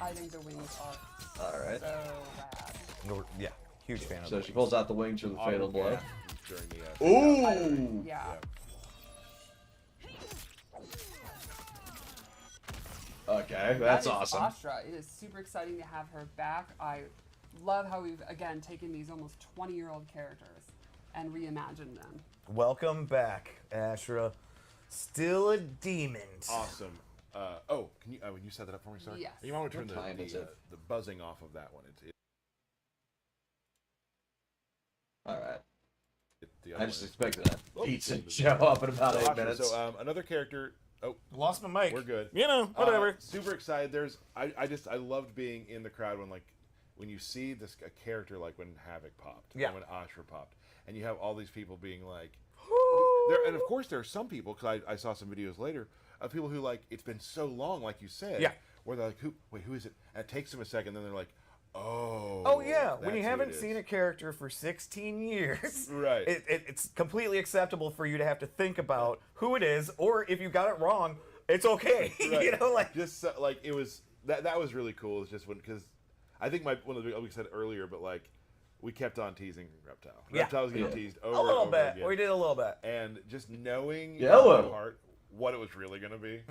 I think the wings are All right. so rad. Yeah. Huge fan of So it. she pulls out the wings for the fatal Auto blow. gas during the, Ooh. Yeah. Okay, That that's is awesome. Astra. It is super exciting to have her back. I love how we've again taken these almost 20-year-old characters and reimagined them. Welcome back, Ashra. Still a demon. Awesome. Can you when you set that up for me, sorry? Yes. You might want to turn What time is it? the buzzing off of that one. All right. The I other just one is- expected a Oh, pizza yeah, to show up in about So, 8 Astra, minutes. So another character. Oh, Lost my mic. we're good. You know, whatever. Super excited. I loved being in the crowd when you see a character like when Havoc popped, Yeah. and when Ashra popped, and you have all these people being like, and of course there are some people, because I saw some videos later of people who like it's been so long, like you said, Yeah. where they're like, who is it? And it takes them a second, then they're like, oh, Oh yeah, when that's you who haven't it is. seen a character for 16 years, Right. it's completely acceptable for you to have to think about who it is, or if you got it wrong, it's okay. Right. You know, like just like it was that was really cool. It's just because I think one of the we said earlier, but like we kept on teasing Reptile. Yeah. Reptile was getting teased over A little and over bit. again. We did a little bit. And just knowing in Yellow. my heart what it was really going to be,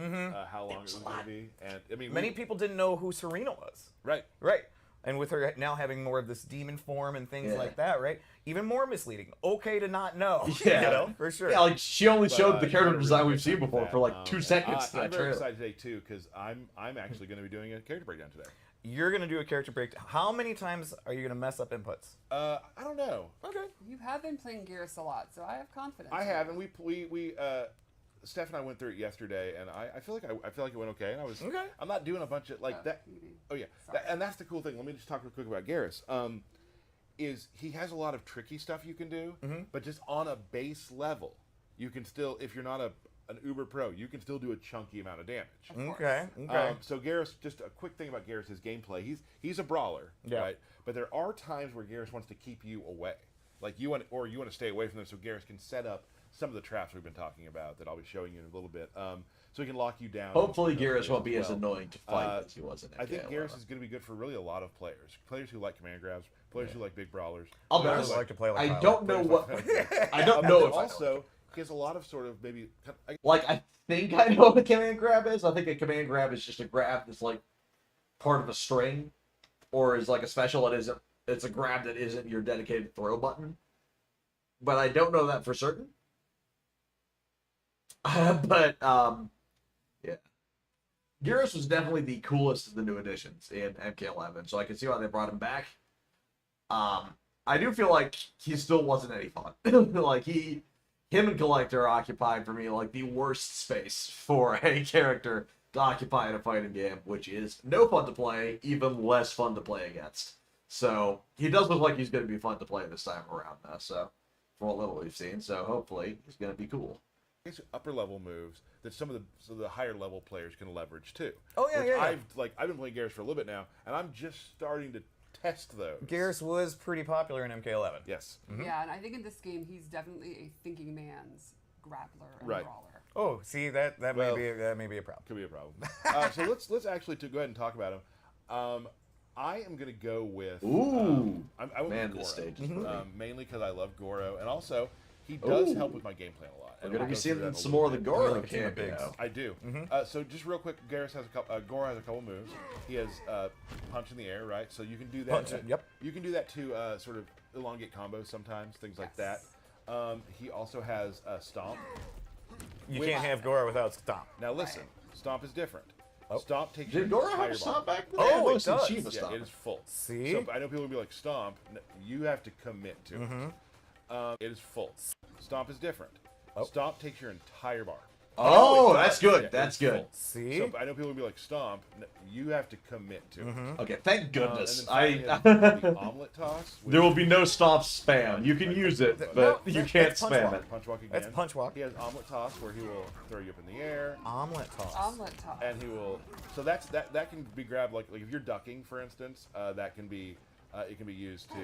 how long it was going to be, and I mean, Many people didn't know who Serena was. right. Right. And with her now having more of this demon form and things Yeah. like that, right? Even more misleading. Okay to not know. Yeah. You know, for sure. Yeah, like she only showed the you character gotta design really we've seen respect before that. for like 2 And seconds. in I'm that very trailer. excited today too because I'm actually going to be doing a character breakdown today. You're going to do a character breakdown. How many times are you going to mess up inputs? I don't know. Okay. You have been playing Geras a lot, so I have confidence. I in have, you. and we Steph and I went through it yesterday, and I feel like it went okay. And I was Okay. I'm not doing a bunch of like that. you mean- Oh yeah, Sorry. and that's the cool thing. Let me just talk real quick about Geras. Is he has a lot of tricky stuff you can do, but just on a base level, you can still, if you're not an uber pro, you can still do a chunky amount of damage. Okay. Okay. So Geras, just a quick thing about Geras, his gameplay. He's a brawler, Yeah. right? But there are times where Geras wants to keep you away, like you want to stay away from them, so Geras can set up some of the traps we've been talking about that I'll be showing you in a little bit. So he can lock you down. Hopefully, in those Geras places won't be as as well. annoying to fight as he was in I think MK11. Geras is going to be good for really a lot of players who like command grabs, players who like big brawlers. I'll be players honest. who like to play like I Kyle. don't know what. I don't But know then if also he has a lot of sort of maybe. Like, I think I know what a command grab is. I think a command grab is just a grab that's like part of a string, or is like a special. It's a grab that isn't your dedicated throw button. But I don't know that for certain. Yeah. Geras was definitely the coolest of the new additions in MK11, so I can see why they brought him back. I do feel like he still wasn't any fun. Like him and Collector occupied for me like the worst space for a character to occupy in a fighting game, which is no fun to play, even less fun to play against. So he does look like he's going to be fun to play this time around, though. So from what little we've seen, so hopefully he's going to be cool. Upper level moves that some of the higher level players can leverage too. Oh, yeah, Which yeah. I've been playing Geras for a little bit now, and I'm just starting to test those. Geras was pretty popular in MK11. Yes. Yeah, and I think in this game he's definitely a thinking man's grappler and Right. brawler. Oh, see that may be a problem. Could be a problem. So let's actually go ahead and talk about him. I am going to go with. Ooh. I went Man, with this Goro, stage is pretty. mainly because I love Goro, and also he does Ooh. help with my game plan a lot. We're and going to we'll be go through that seeing in a some little more of the bit. Goro like a team of bigs. cameo. I do. So just real quick, Goro has a couple moves. He has punch in the air, right? So you can do that. Punch, yep. You can do that to sort of elongate combos sometimes, things like that. He also has stomp. You Which- can't have Goro without Stomp. Now listen, stomp is different. Oh. Stomp takes Did your Goro entire have a stomp body. back then? Oh, I've it only seen does. Shiva Yeah, stomp. it is full. See? So I know people will be like, stomp, you have to commit to it. It is full. Stomp is different. Oh. Stomp takes your entire bar. Oh, it that's does. good. Yeah, That's it's good. full. See? So I know people will be like, stomp, you have to commit to it. Okay, thank And goodness. then finally, the omelet toss. There will be no stomp spam. You can use it, but No, you that's can't punch spam walk. it. Punch walk again. That's punch walk. He has omelet toss where he will throw you up in the air. Omelet toss. Omelet toss. And he will. So that can be grabbed like if you're ducking, for instance. That can be. It can be used to.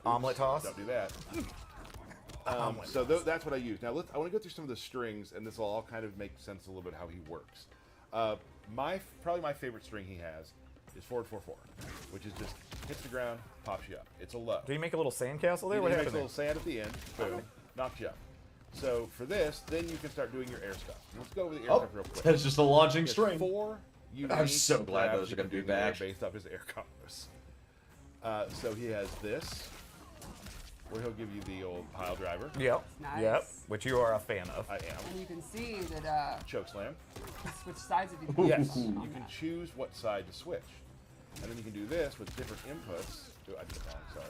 Omelet toss? Don't do that. So that's what I use. Now I want to go through some of the strings, and this will all kind of make sense a little bit how he works. Probably my favorite string he has is forward 4-4, which is just hits the ground, pops you up. It's a low. Did you make a little sandcastle there? He What makes a happened little sand at the end, boom, knocks you up. So for this, then you can start doing your air stuff. Let's go over the air Oh, stuff real quick. that's just a launching He has string. 4 unique I'm so glad grabs those you are gonna can be do in the air back. based off his air combos. So he has this, where he'll give you the old pile driver. Yep. Nice. Yep. Which you are a fan of. I am. And you can see that Choke slam. you switch sides if you Yes. on You can that. choose what side to switch. And then you can do this with different inputs. Oh, I did it wrong, sorry.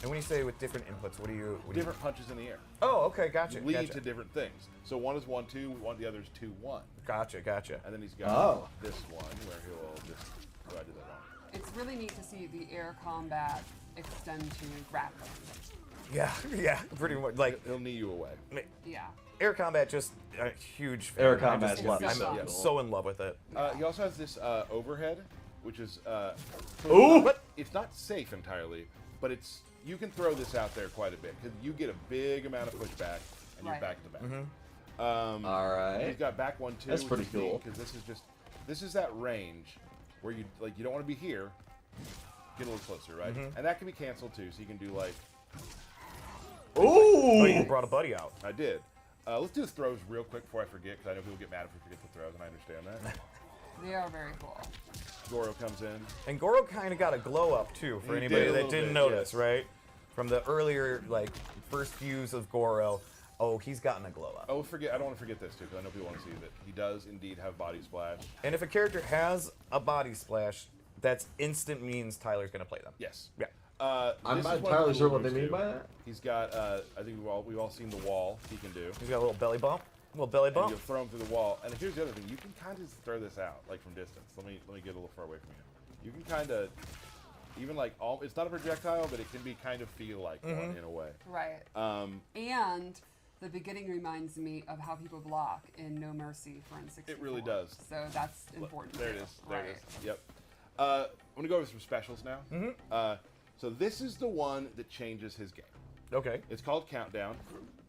And when you say with different inputs, what do you? Different punches in the air. Oh, okay, gotcha. Lead Gotcha. to different things. So one is 1-2, the other is 2-1. Gotcha. Gotcha. And then he's got Oh. this one where he'll just. Oh, I did that wrong. It's really neat to see the air combat extend to grappling. Yeah. Yeah. Pretty much. Like He'll knee you away. Yeah. air combat, just a huge fan. Air I combat's just- love. I'm so so in love with it. He also has this overhead, which is Ooh! but it's not safe entirely, but you can throw this out there quite a bit because you get a big amount of pushback and you're Right. back to back. All He's right. got back 1-2. That's pretty cool. Because this is that range where you don't want to be here, get a little closer, right? And that can be canceled too, so you can do like. Oh, you Ooh! brought a buddy out. I did. Let's do the throws real quick before I forget, because I know people get mad if we forget the throws, and I understand that. They are very cool. Goro comes in. And Goro kind of got a glow up too, for He anybody did a that little didn't bit, notice, yes. right? From the earlier, like, first views of Goro, oh, he's gotten a glow up. Oh, I don't want to forget this too, because I know people want to see that he does indeed have body splash. And if a character has a body splash, that's instant means Tyler's going to play them. Yes. Yeah. I'm this not is one of the entirely sure cool what they moves, mean too. by that. He's got, I think we've all seen the wall he can do. He's got a little belly bump. Little belly And bump. you'll throw him through the wall. And here's the other thing: you can kind of throw this out, like from distance. Let me get a little far away from you. You can kind of, even like it's not a projectile, but it can be kind of feel like one in a way. Right. And the beginning reminds me of how people block in No Mercy for N64. It really does. So that's important. There it too. is. There Right. it is. Yep. I'm gonna go over some specials now. So this is the one that changes his game. Okay. It's called Countdown,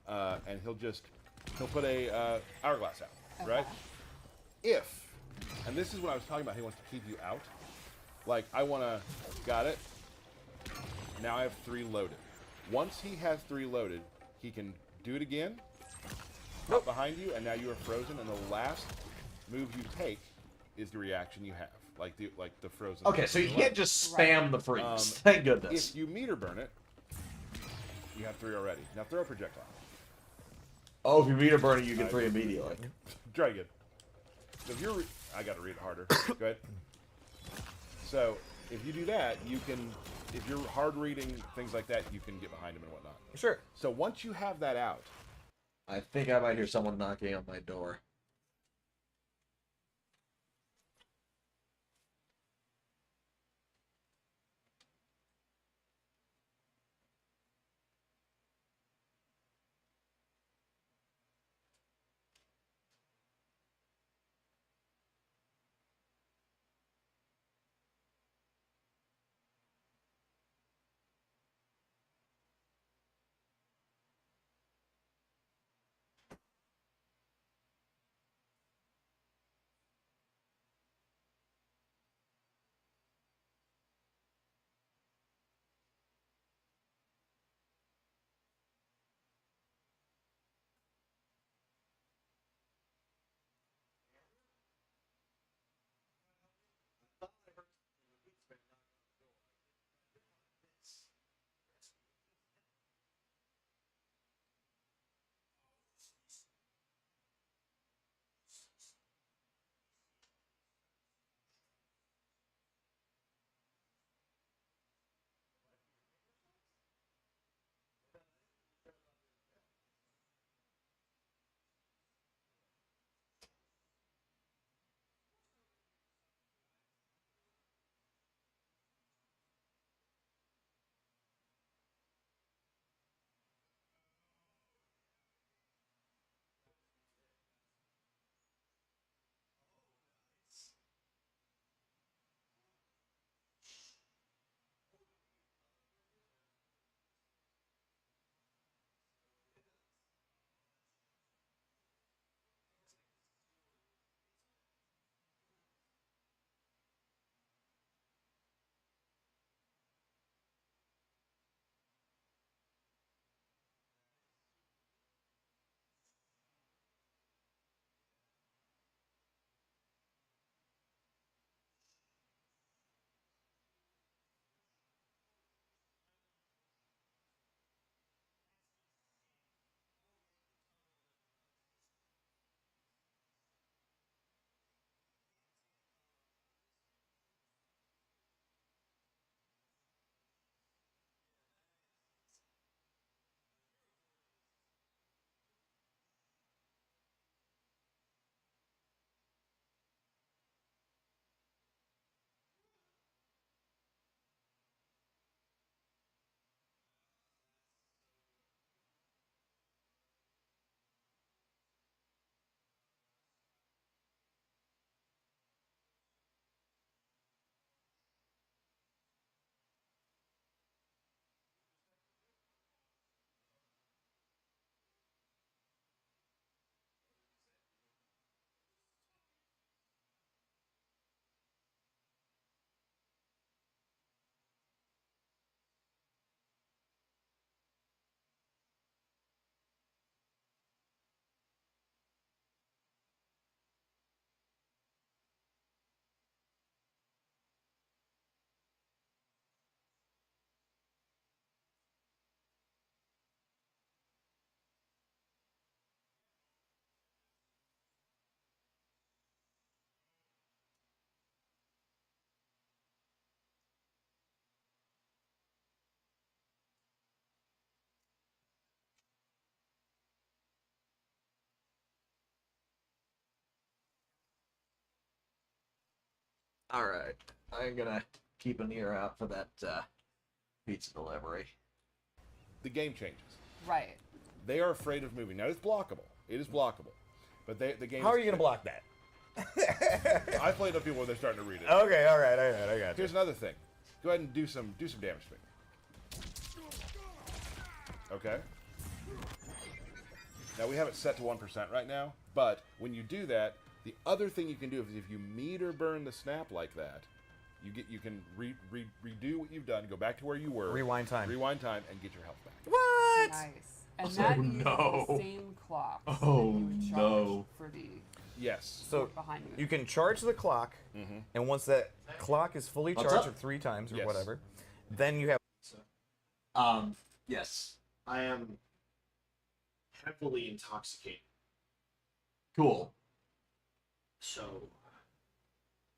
and he'll put a hourglass out, right? If, and this is what I was talking about, he wants to keep you out. Like, got it. Now I have 3 loaded. Once he has 3 loaded, he can do it again, up behind you, and now you are frozen, and the last move you take is the reaction you have, like the frozen. Okay, so you can't just spam the freeze. Thank goodness. If you meter burn it, you have 3 already. Now throw a projectile. Oh, if you meter burn it, you get 3 immediately. Try again. So if you're, I gotta read it harder. Go ahead. So if you do that, you can, if you're hard reading things like that, you can get behind him and whatnot. Sure. So once you have that out, I think I might hear someone knocking on my door. All right. I'm gonna keep an ear out for that pizza delivery. The game changes. Right. They are afraid of moving. Now it's blockable. It is blockable, but the game. How are you gonna block that? I played with people when they're starting to read it. Okay, all right, I got you. Here's another thing. Go ahead and do some damage to me. Okay. Now we have it set to 1% right now, but when you do that, the other thing you can do is if you meter burn the snap like that, you can redo what you've done, go back to where you were, Rewind time, and get your health back. What? Nice. And that uses the same clock that you would charge for the Yes. So behind you. you can charge the clock, and once that clock is fully charged, or 3 times or whatever, then you have. Yes, I am heavily intoxicated. Cool. So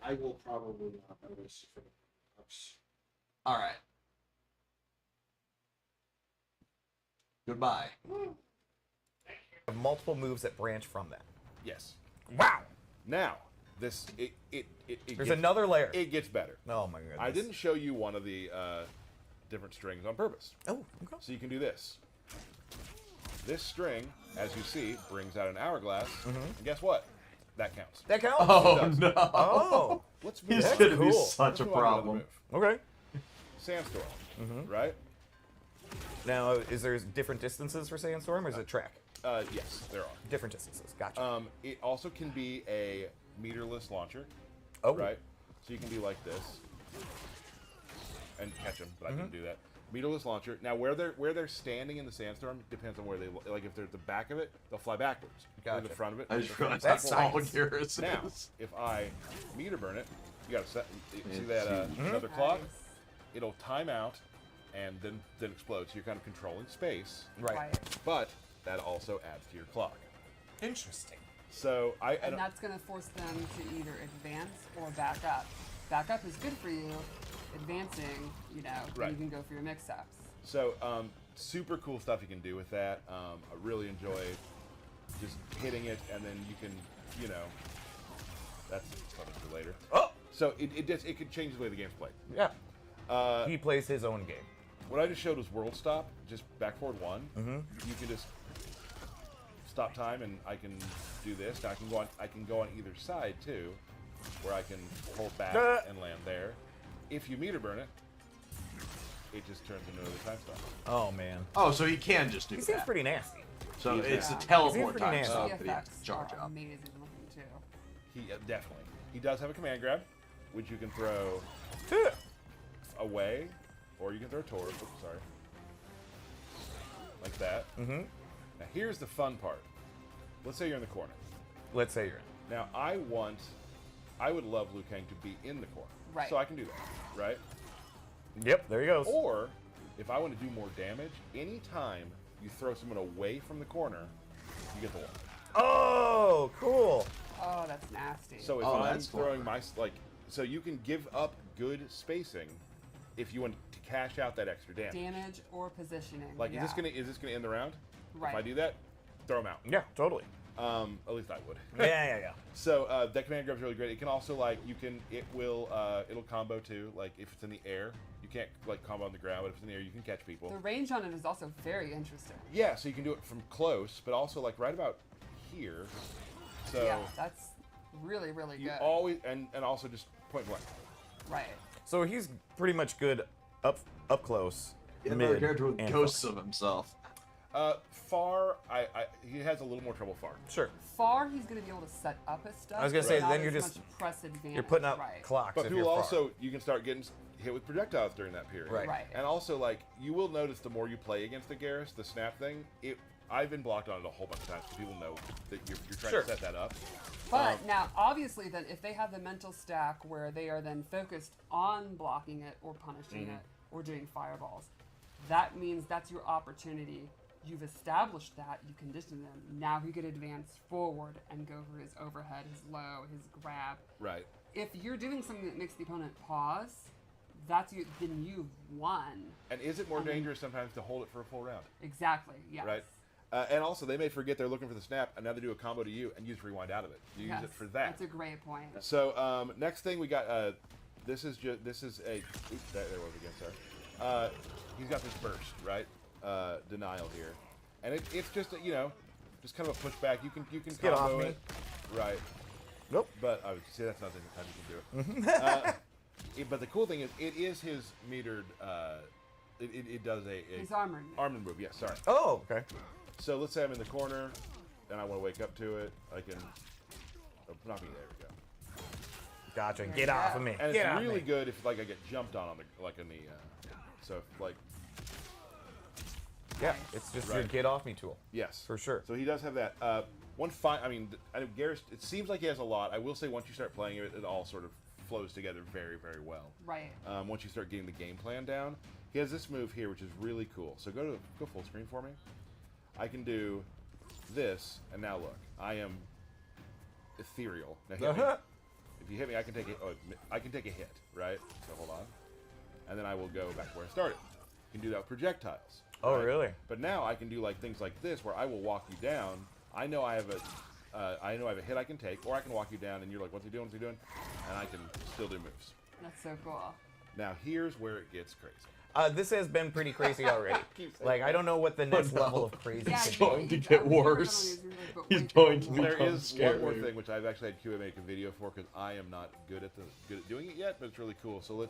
I will probably not notice if it works. All right. Goodbye. Have multiple moves that branch from that. Yes. Wow. Now this it There's gets, another layer. It gets better. Oh my goodness. I didn't show you one of the different strings on purpose. Oh, okay. So you can do this. This string, as you see, brings out an hourglass, and guess what? That counts. That counts. Oh no. Oh. Let's move He's on. gonna be cool. such a Let's move on to another problem. move. Okay. Sandstorm, right? Now, is there different distances for Sandstorm, or is it track? Yes, there are. Different distances. Gotcha. It also can be a meterless launcher, Oh. right? So you can be like this and catch them, but I didn't do that. Meterless launcher. Now, where they're standing in the sandstorm depends on where they like. If they're at the back of it, they'll fly backwards. Gotcha. Or the front of it. I just they'll realized fly that's forward. all yours. Now, if I meter burn it, you got to set. See that another clock? Nice. It'll time out and then explode. So you're kind of controlling space, Right. but that also adds to your clock. Interesting. So And that's going to force them to either advance or back up. Back up is good for you. Advancing, then Right. you can go for your mix-ups. So, super cool stuff you can do with that. I really enjoy just hitting it, and then you can, that's something for later. Oh. So it could change the way the game's played. Yeah. He plays his own game. What I just showed was world stop, just back forward 1. You can just stop time, and I can do this. Now I can go on either side too, where I can hold back and land there. If you meter burn it, it just turns into another time stop. Oh man. Oh, so he can just do He that. seems pretty nasty. So He's it's a nasty. teleport pretty time nasty. stop The that he has effects to charge are up. amazing looking too. He definitely. He does have a command grab, which you can throw away, or you can throw toward. Oops, sorry. Like that. Now here's the fun part. Let's say you're in the corner. Let's say you're in. Now I would love Liu Kang to be in the corner. Right. So I can do that, right? Yep, there he goes. Or if I want to do more damage, anytime you throw someone away from the corner, you get the one. Oh, cool. Oh, that's nasty. So if Oh, I'm that's cool. throwing so you can give up good spacing if you want to cash out that extra damage. Damage or positioning. Like, yeah. is this gonna end the round? Right. If I do that, throw them out. Yeah, totally. At least I would. Yeah. So that command grab's really great. It can also it'll combo too. Like if it's in the air, you can't combo on the ground, but if it's in the air, you can catch people. The range on it is also very interesting. Yeah, so you can do it from close, but also right about here. So Yeah, that's really, really you good. always and also just point blank. Right. So he's pretty much good up close, Another mid, character with and ghosts far. of himself. Far, he has a little more trouble far. Sure. Far, he's going to be able to set up his stuff. I was gonna but say, not then you're as just- much press advantage. You're putting up right. clocks. But if people you're far. also, you can start getting hit with projectiles during that period. Right. Right. And also, you will notice the more you play against the Garrus, the snap thing, I've been blocked on it a whole bunch of times, so people know that you're trying Sure. to set that up. But now, obviously, then if they have the mental stack where they are then focused on blocking it or punishing Mm-hmm. it or doing fireballs, that means that's your opportunity. You've established that, you condition them. Now he could advance forward and go for his overhead, his low, his grab. Right. If you're doing something that makes the opponent pause, then you've won. And is it more dangerous sometimes to hold it for a full round? Exactly. Yes. Right. And also, they may forget they're looking for the snap, and now they do a combo to you, and you just rewind out of it. You use it for that. That's a great point. So next thing we got, this is a, oops, there was again, sorry. He's got this burst, right? Denial here, and it's just a, you know, just kind of a pushback. You can get off combo me. it, right? Nope. But I would say that's not the time you can do it. But the cool thing is, it is his metered. It does a His armored move. Yeah, sorry. Oh, okay. So let's say I'm in the corner, and I want to wake up to it. I can. Oh, not me. There we go. Gotcha. Get off of me. And Get it's off really me. good if like I get jumped on the like in the. So like. Yeah, it's just your get off me tool. Yes, for sure. So he does have that. I mean, Garrus. It seems like he has a lot. I will say once you start playing it, it all sort of flows together very, very well. Right. Once you start getting the game plan down, he has this move here, which is really cool. So go full screen for me. I can do this, and now look, I am ethereal. Now hit me. If you hit me, I can take a hit, right? So hold on, and then I will go back where I started. You can do that with projectiles. Oh, right? really? But now I can do like things like this, where I will walk you down. I know I have a hit I can take, or I can walk you down, and you're like, "What's he doing? What's he doing?" And I can still do moves. That's so cool. Now here's where it gets crazy. This has been pretty crazy already. Like, I don't know what the next level of crazy It's is. going to get worse. He's going to There become is scary. one more thing which I've actually had QA make a video for because I am not good at doing it yet, but it's really cool. So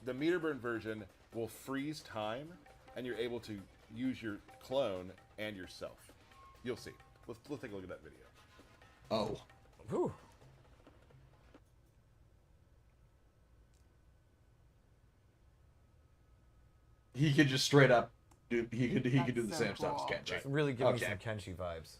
the meter burn version will freeze time, and you're able to use your clone and yourself. You'll see. Let's take a look at that video. Oh. Whew. He could just straight up do. He could do the so same stuff as cool. Kenshi. It's really giving me Okay. some Kenshi vibes.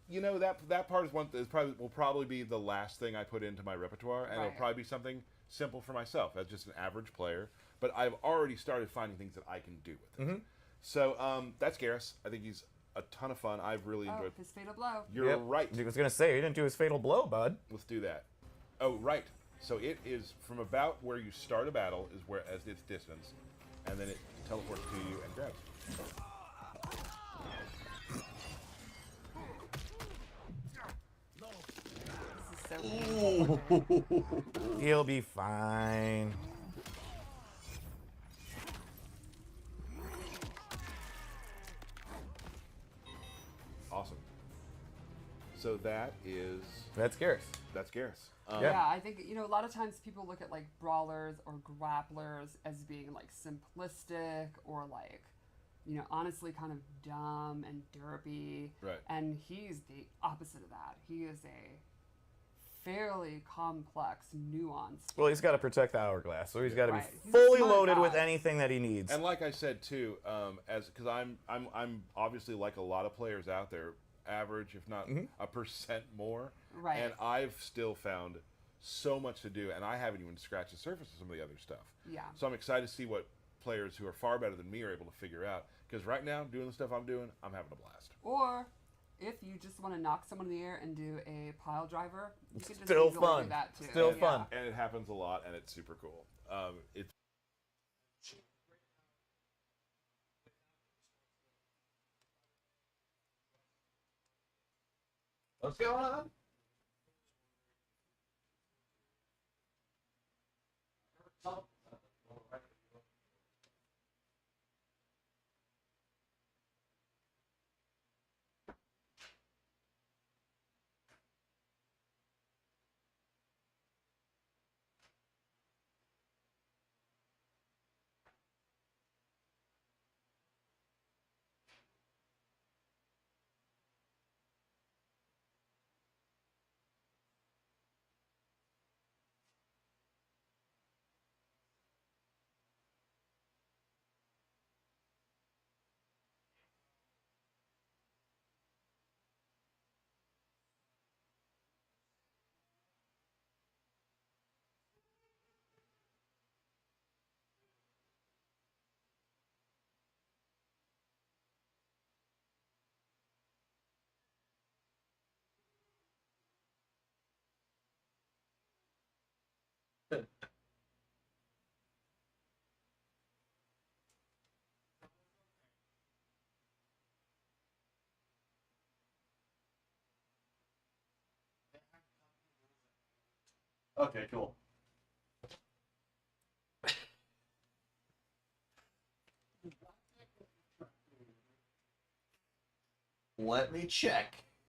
You know that part is will probably be the last thing I put into my repertoire, and it'll Right. probably be something simple for myself as just an average player. But I've already started finding things that I can do with it. So that's Garrus. I think he's a ton of fun. I've really Oh, enjoyed. his fatal blow. You're Yep. right. I was gonna say he didn't do his fatal blow, bud. Let's do that. Oh, right. So it is from about where you start a battle is where as its distance, and then it teleports to you and grabs. This is so cool. He'll be fine. Awesome. So that's Garrus. That's Garrus. Yeah, I think, a lot of times people look at like brawlers or grapplers as being like simplistic or like, honestly kind of dumb and derpy. Right. And he's the opposite of that. He is a fairly complex, nuanced. Well, he's got to protect the hourglass, so he's got to Right. be He's a fully smart loaded with guy. anything that he needs. And like I said too, because I'm obviously like a lot of players out there, average if not a percent more. Right. And I've still found so much to do, and I haven't even scratched the surface of some of the other stuff. Yeah. So I'm excited to see what players who are far better than me are able to figure out. Because right now, doing the stuff I'm doing, I'm having a blast. Or if you just want to knock someone in the air and do a pile driver, you can just Still easily fun. do that too. Still Yeah. fun. And it happens a lot, and it's super cool. It's What's going on? Okay, cool. Let me check.